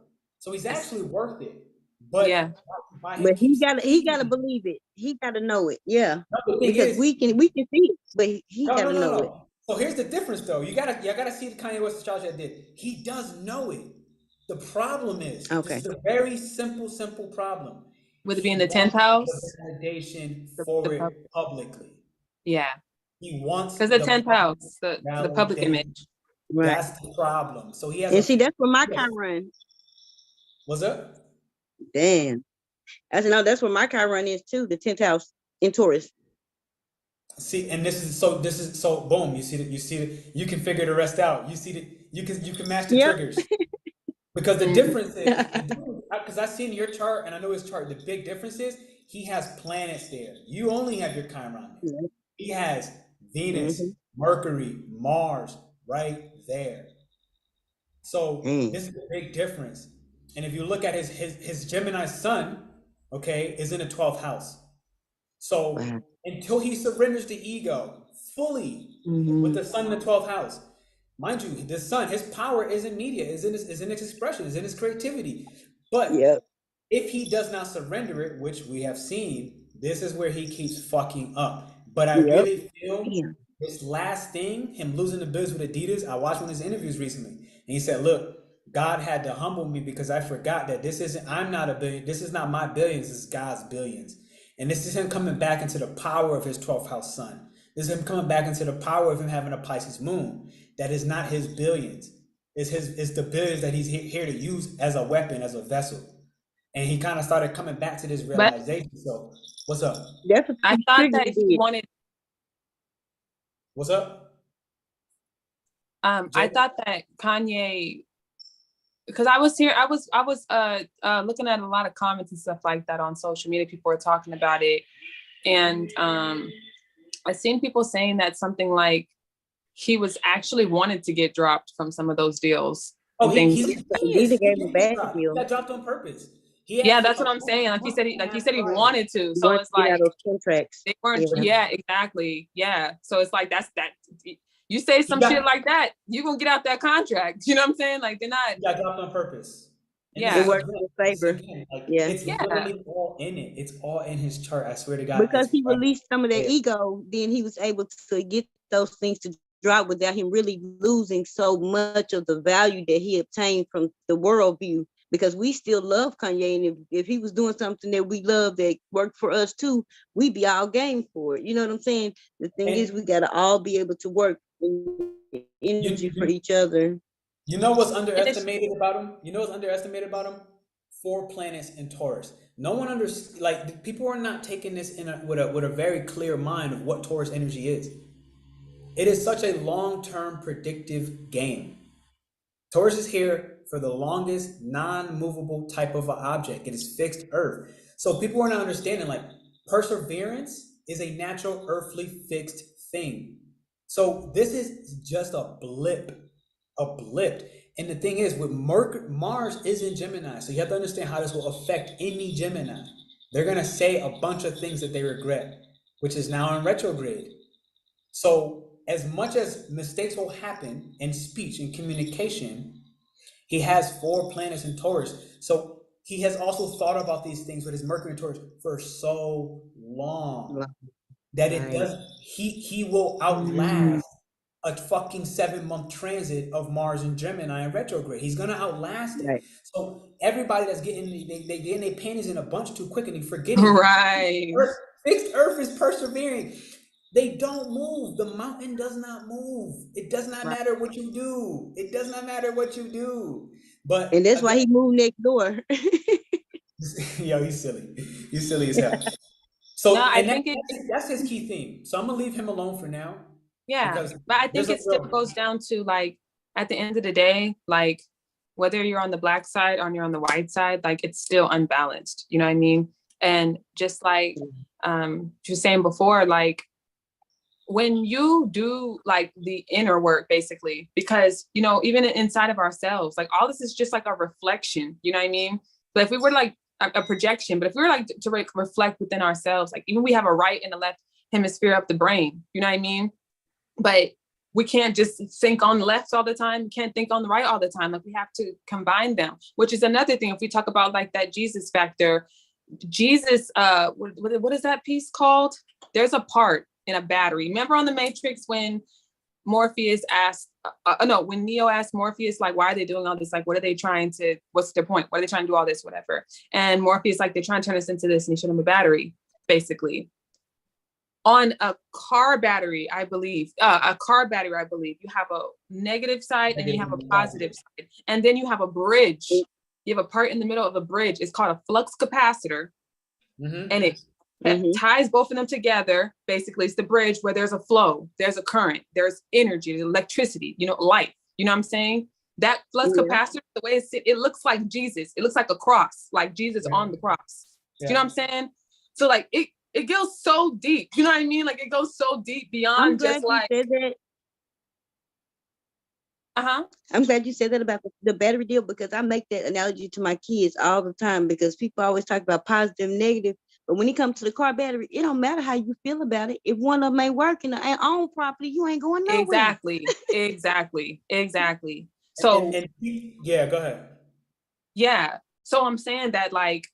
So he's actually worth it. But yeah. But he gotta believe it. He gotta know it. Yeah. No, because we can see it, but he gotta know it. So here's the difference, though. You gotta see the Kanye West astrology I did. He does know it. The problem is, this is a very simple problem. With it being the 10th house, validation for it publicly. Yeah. He wants because the 10th house, the public image. Right. That's the problem. So he has. And see, that's where my Chiron. What's up? Damn. I said, no, that's where my Chiron is too, the 10th house in Taurus. See, and this is so boom, you you can figure the rest out. You can match the triggers. Because the difference is, because I've seen your chart and I know his chart, the big difference is he has planets there. You only have your Chiron there. He has Venus, Mercury, Mars right there. So this is a big difference. And if you look at his Gemini sun, okay, is in the 12th house. So until he surrenders the ego fully with the sun in the 12th house, mind you, the sun, his power is in media, is in his expression, is in his creativity. But if he does not surrender it, which we have seen, this is where he keeps fucking up. But I really feel this last thing, him losing the biz with Adidas, I watched one of his interviews recently, and he said, look, God had to humble me because I forgot that I'm not a billion. This is not my billions, this is God's billions. And this is him coming back into the power of his 12th house sun. This is him coming back into the power of him having a Pisces moon. That is not his billions. It's the billions that he's here to use as a weapon, as a vessel. And he kind of started coming back to this realization. So what's up? I thought that he wanted. What's up? I thought that Kanye, because I was looking at a lot of comments and stuff like that on social media. People were talking about it, and I've seen people saying that something like he was actually wanted to get dropped from some of those deals. Oh, he gave him a bad deal. He got dropped on purpose. Yeah, that's what I'm saying. Like he said, he wanted to. So it's like those contracts. They weren't. Yeah, exactly. Yeah. So it's like that's that. You say some shit like that, you're gonna get out that contract. You know what I'm saying? Like they're not. He got dropped on purpose. Yeah, it worked in his favor. It's literally all in it. It's all in his chart. I swear to God. Because he released some of that ego, then he was able to get those things to drop without him really losing so much of the value that he obtained from the worldview. Because we still love Kanye, and if he was doing something that we love that worked for us too, we'd be all game for it. You know what I'm saying? The thing is, we gotta all be able to work energy for each other. You know what's underestimated about him? 4 planets in Taurus. No one people are not taking this with a very clear mind of what Taurus energy is. It is such a long-term predictive game. Taurus is here for the longest non-movable type of an object. It is fixed earth. So people are not understanding, like, perseverance is a natural earthly fixed thing. So this is just a blip. And the thing is, with Mars is in Gemini, so you have to understand how this will affect any Gemini. They're going to say a bunch of things that they regret, which is now in retrograde. So as much as mistakes will happen in speech and communication, he has 4 planets in Taurus. So he has also thought about these things with his Mercury in Taurus for so long that it does, he will outlast a fucking 7-month transit of Mars and Gemini in retrograde. He's gonna outlast it. Right. So everybody that's getting they getting their panties in a bunch too quick and they forget it. Right. Fixed earth is persevering. They don't move. The mountain does not move. It does not matter what you do. It does not matter what you do. But and that's why he moved next door. Yo, he's silly. He's silly as hell. So no, I think that's his key theme. So I'm gonna leave him alone for now. Yeah, but I think it still goes down to, like, at the end of the day, like, whether you're on the black side or you're on the white side, like, it's still unbalanced. You know what I mean? And just like you were saying before, like, when you do, like, the inner work, basically, because, you know, even inside of ourselves, like, all this is just like a reflection. You know what I mean? But if we were like a projection, but if we were like to reflect within ourselves, like, even we have a right and a left hemisphere of the brain. You know what I mean? But we can't just think on the left all the time. We can't think on the right all the time. Like, we have to combine them, which is another thing. If we talk about, like, that Jesus factor, Jesus, what is that piece called? There's a part in a battery. Remember on the Matrix when Morpheus asked, when Neo asked Morpheus, like, why are they doing all this? Like, what are they trying to, what's their point? Why are they trying to do all this, whatever? And Morpheus, like, they're trying to turn us into this, and he showed him a battery, basically. On a car battery, I believe, you have a negative side and you have a positive side. And then you have a bridge. You have a part in the middle of a bridge. It's called a flux capacitor. Mm-hmm. And it ties both of them together. Basically, it's the bridge where there's a flow, there's a current, there's energy, there's electricity, you know, life. You know what I'm saying? That flux capacitor, the way it looks like Jesus. It looks like a cross, like Jesus on the cross. Yeah. You know what I'm saying? So, like, it goes so deep. You know what I mean? Like, it goes so deep beyond just like. I'm glad you said that about the battery deal, because I make that analogy to my kids all the time, because people always talk about positive, negative. But when it comes to the car battery, it don't matter how you feel about it. If one of them ain't working or ain't on properly, you ain't going nowhere. Exactly. So yeah, go ahead. Yeah. So I'm saying that, like,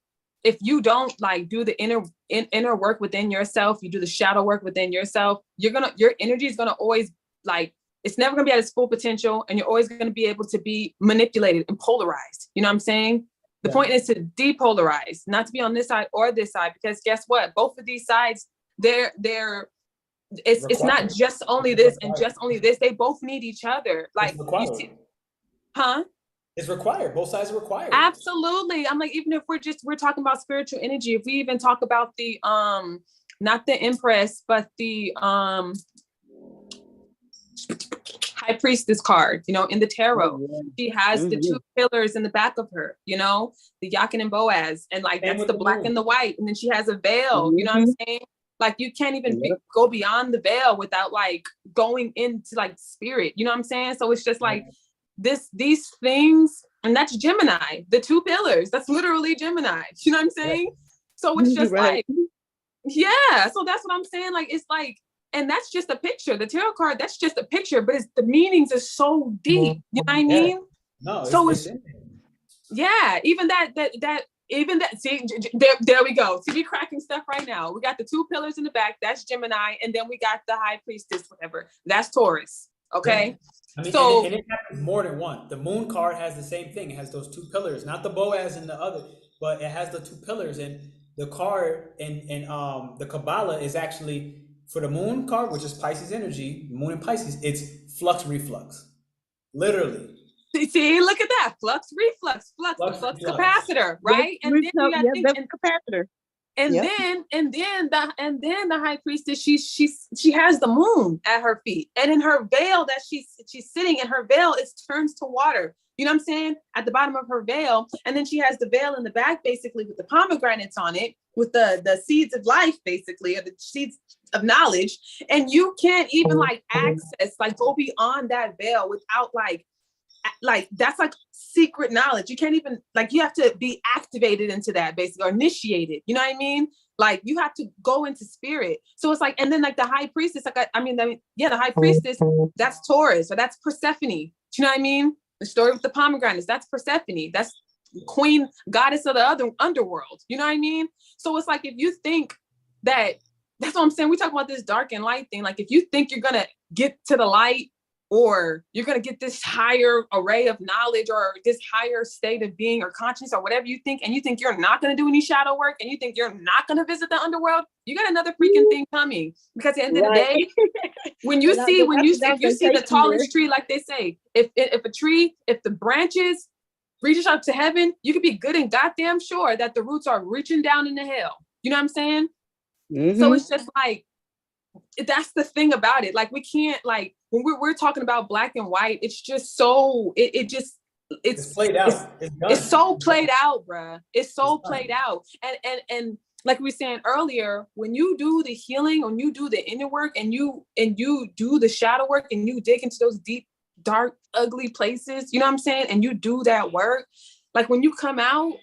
if you don't, like, do the inner work within yourself, you do the shadow work within yourself, your energy is gonna always, like, it's never gonna be at its full potential, and you're always gonna be able to be manipulated and polarized. You know what I'm saying? The point is to depolarize, not to be on this side or this side, because guess what? Both of these sides, it's not just only this and just only this. They both need each other. Like, you see, It's required. Both sides are required. Absolutely. I'm like, even if we're talking about spiritual energy, if we even talk about the not the Empress, but the High Priestess card, you know, in the tarot, she has the 2 pillars in the back of her, you know, the Yakin and Boaz, and, like, that's the black and the white, and then she has a veil. You know what I'm saying? Like, you can't even go beyond the veil without, like, going into, like, spirit. You know what I'm saying? So it's just like these things, and that's Gemini, the 2 pillars. That's literally Gemini. You know what I'm saying? So it's just like, yeah. So that's what I'm saying. Like, it's like, and that's just a picture. The tarot card, that's just a picture, but the meanings are so deep. You know what I mean? No. So it's even that. See, there we go. See, we cracking stuff right now. We got the 2 pillars in the back. That's Gemini, and then we got the High Priestess, whatever. That's Taurus. Okay. Yeah. I mean, so and it happens more than one. The Moon card has the same thing. It has those 2 pillars, not the Boaz and the other, but it has the 2 pillars. And the card and the Kabbalah is actually, for the Moon card, which is Pisces energy, Moon in Pisces, it's flux reflux, literally. See, look at that, flux reflux, flux capacitor, right? And then you got capacitor. And then the high priestess, she has the moon at her feet, and in her veil that she's sitting in, her veil is turns to water. You know what I'm saying? At the bottom of her veil, and then she has the veil in the back, basically with the pomegranates on it, with the seeds of life, basically, or the seeds of knowledge. And you can't even like access, like go beyond that veil without like that's like secret knowledge. You can't even like, you have to be activated into that, basically, or initiated. You know what I mean? Like you have to go into spirit. So it's like, and then like the high priestess, like the high priestess, that's Taurus, or that's Persephone. Do you know what I mean? The story with the pomegranates, that's Persephone. That's queen, goddess of the other underworld. You know what I mean? So it's like, if you think that's what I'm saying. We talk about this dark and light thing. Like if you think you're gonna get to the light, or you're going to get this higher array of knowledge, or this higher state of being or conscience, or whatever you think, and you think you're not going to do any shadow work, and you think you're not going to visit the underworld, you got another freaking thing coming. Because at the end of the day, when you see the tallest tree, like they say, if the branches reaches up to heaven, you can be good and goddamn sure that the roots are reaching down into hell. You know what I'm saying? Mm-hmm. So it's just like, that's the thing about it. Like we can't, like when we're talking about black and white, it's just so it's played out. It's so played out, bruh. It's so played out. And like we were saying earlier, when you do the healing, when you do the inner work, and you do the shadow work, and you dig into those deep, dark, ugly places, you know what I'm saying? And you do that work, like when you come out,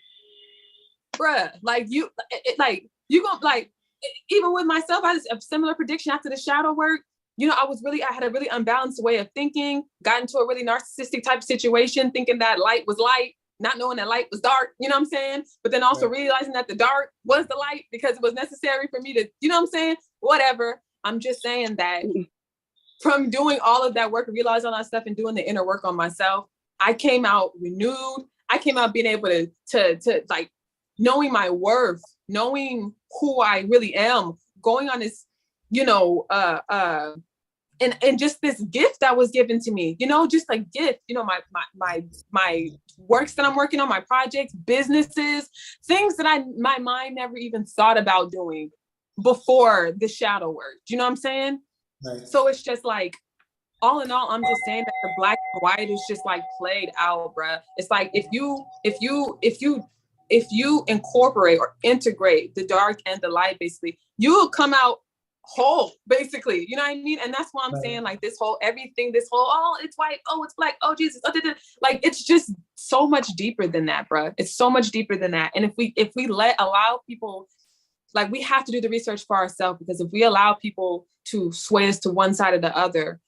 bruh, like you gonna like, even with myself, I had a similar prediction after the shadow work. You know, I had a really unbalanced way of thinking, got into a really narcissistic type situation, thinking that light was light, not knowing that light was dark, you know what I'm saying? But then also realizing that the dark was the light because it was necessary for me to, you know what I'm saying? Whatever. I'm just saying that from doing all of that work, realizing all that stuff and doing the inner work on myself, I came out renewed. I came out being able to like knowing my worth, knowing who I really am, going on this, you know, and just this gift that was given to me, you know, just a gift, you know, my works that I'm working on, my projects, businesses, things that my mind never even thought about doing before the shadow work. Do you know what I'm saying? Right. So it's just like, all in all, I'm just saying that the black and white is just like played out, bruh. It's like, if you incorporate or integrate the dark and the light, basically, you will come out whole, basically. You know what I mean? And that's why I'm saying, like, everything, oh, it's white, oh, it's black, oh, Jesus. Oh, like, it's just so much deeper than that, bro. It's so much deeper than that. And if we allow people, like, we have to do the research for ourselves, because if we allow people to sway us to one side or the other,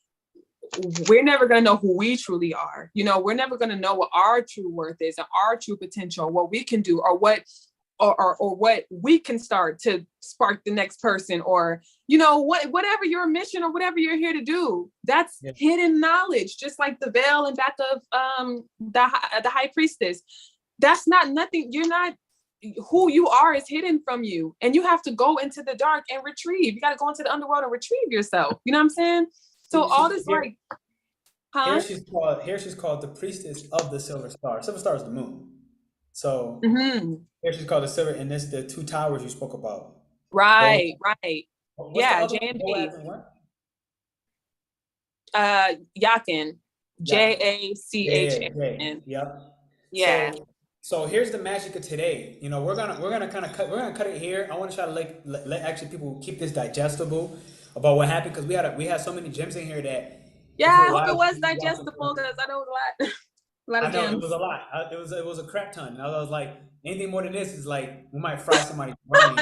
we're never going to know who we truly are. You know, we're never going to know what our true worth is, and our true potential, what we can do, or what we can start to spark the next person, or, you know, whatever your mission or whatever you're here to do. That's hidden knowledge, just like the veil in back of the high priestess. That's not nothing. You're not, who you are is hidden from you, and you have to go into the dark and retrieve. You got to go into the underworld and retrieve yourself. You know what I'm saying? So all this, like, here she's called the priestess of the silver star. Silver star is the moon. So here she's called the silver, and this the two towers you spoke about. Right. Yeah, JMP. Yakin. JACHN. Yeah. So here's the magic of today. You know, we're gonna cut it here. I want to try to let actually people keep this digestible about what happened, because we had so many gems in here that. Yeah, I hope it was digestible, because I know it was a lot of gems. It was a lot. It was a crap ton. I was like, anything more than this is like, we might fry somebody's brain.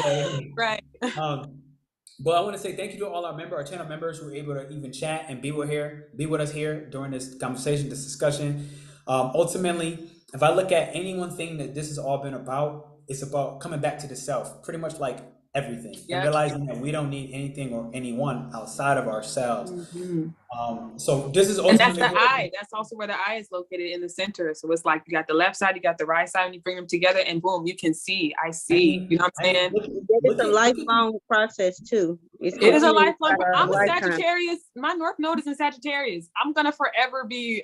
Okay? Right. But I want to say thank you to all our channel members who were able to even chat and be with us here during this conversation, this discussion. Ultimately, if I look at any one thing that this has all been about, it's about coming back to the self, pretty much like everything, and realizing that we don't need anything or anyone outside of ourselves. So this is ultimately, and that's the eye. That's also where the eye is located, in the center. So it's like, you got the left side, you got the right side, and you bring them together, and boom, you can see. I see. You know what I'm saying? It's a lifelong process too. It is a lifelong. I'm a Sagittarius. My North Node is in Sagittarius. I'm gonna forever be,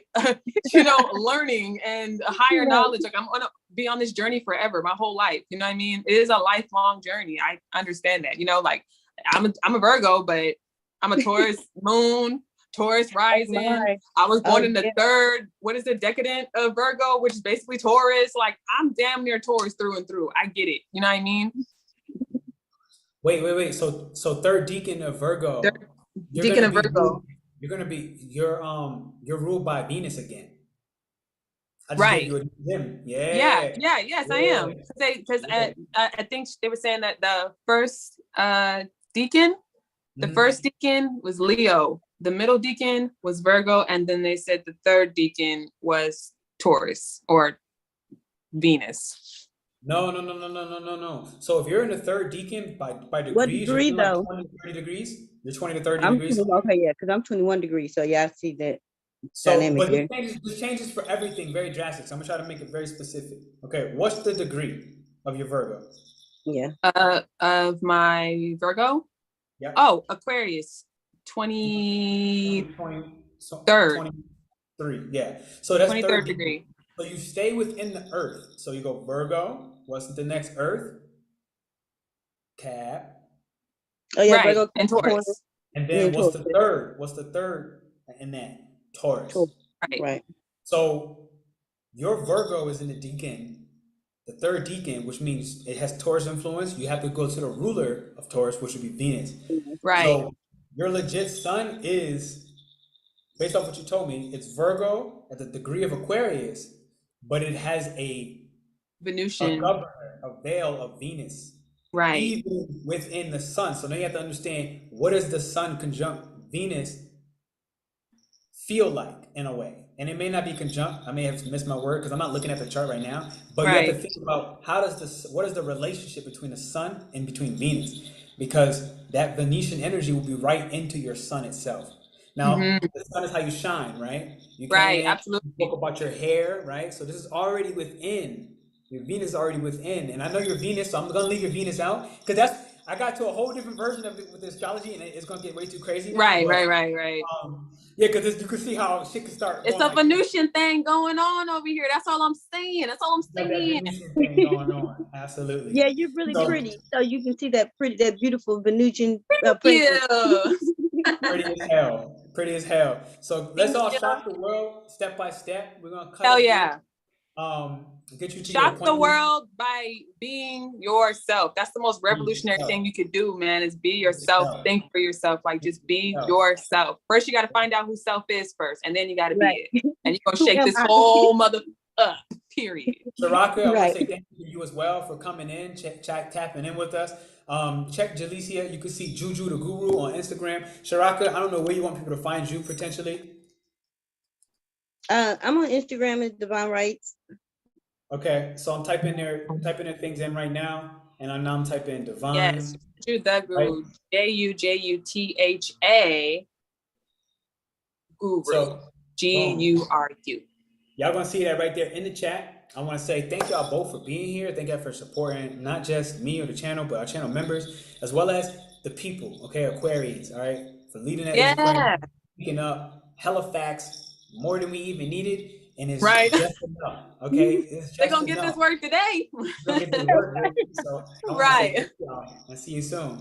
learning and higher knowledge. Like, I'm gonna be on this journey forever, my whole life. You know what I mean? It is a lifelong journey. I understand that, you know, like I'm a Virgo, but I'm a Taurus moon, Taurus rising. I was born in the third, what is it, decadent of Virgo, which is basically Taurus. Like I'm damn near Taurus through and through. I get it. You know what I mean? Wait. So third deacon of Virgo. Deacon of Virgo. You're ruled by Venus again. I just gave you a gem. Yes, I am. Because I think they were saying that the first deacon, the first deacon was Leo, the middle deacon was Virgo, and then they said the third deacon was Taurus or Venus. No. So if you're in the third deacon by degrees, what degree you're though? Like 20 to 30 degrees. You're 20 to 30 degrees. Okay, yeah, because I'm 21 degrees. So yeah, I see that. So, but this changes for everything very drastic. So I'm gonna try to make it very specific. Okay, what's the degree of your Virgo? Yeah. Of my Virgo? Yeah. Oh, Aquarius, 23rd. 23. Yeah. So that's 23rd degree. So you stay within the Earth. So you go Virgo. What's the next Earth? Cap. Oh yeah, right. Virgo and Taurus. And then what's the third? What's the third in that? Taurus. Right. So your Virgo is in the deacon, the third deacon, which means it has Taurus influence. You have to go to the ruler of Taurus, which would be Venus. Right. So your legit sun is, based off what you told me, it's Virgo at the degree of Aquarius, but it has a Venusian, a governor, a veil of Venus. Right. Even within the sun. So now you have to understand, what does the sun conjunct Venus feel like in a way? And it may not be conjunct. I may have missed my word because I'm not looking at the chart right now. But you have to think about what is the relationship between the sun and between Venus? Because that Venetian energy will be right into your sun itself. Now, the sun is how you shine, right? You absolutely. You spoke about your hair, right? So this is already within. Your Venus is already within. And I know your Venus, so I'm going to leave your Venus out. Because I got to a whole different version of it with astrology, and it's going to get way too crazy now. Right. Yeah, because you can see how shit can start. It's a Venusian thing going on over here. That's all I'm saying. That's all I'm saying. That Venusian thing going on. Absolutely. Yeah, you're really pretty. So you can see that beautiful Venusian princess. Pretty as hell. Pretty as hell. So let's all shock the world step by step. We're gonna cut. Hell yeah. Get you to shock the world by being yourself. That's the most revolutionary thing you could do, man, is be yourself. Think for yourself. Like, just be yourself. First, you got to find out who self is first, and then you got to be it. And you're going to shake this whole mother up, period. Sharaka, I want to say thank you to you as well for coming in, tapping in with us. Check Jalicia. You can see Juju the Guru on Instagram. Sharaka, I don't know where you want people to find you potentially. I'm on Instagram at Divine Rights. Okay, so I'm typing their things in right now, and I'm typing Divine. Yes, Juju the Guru, Jujutha Guru, so, Guru. Y'all gonna see that right there in the chat. I want to say thank y'all both for being here. Thank y'all for supporting not just me or the channel, but our channel members, as well as the people. Okay, Aquarians. All right, for leading that. Picking up hella facts, more than we even needed. And it's just enough, okay? They're going to get this work today. They're going to get this work, so I want to say thank y'all and see you soon.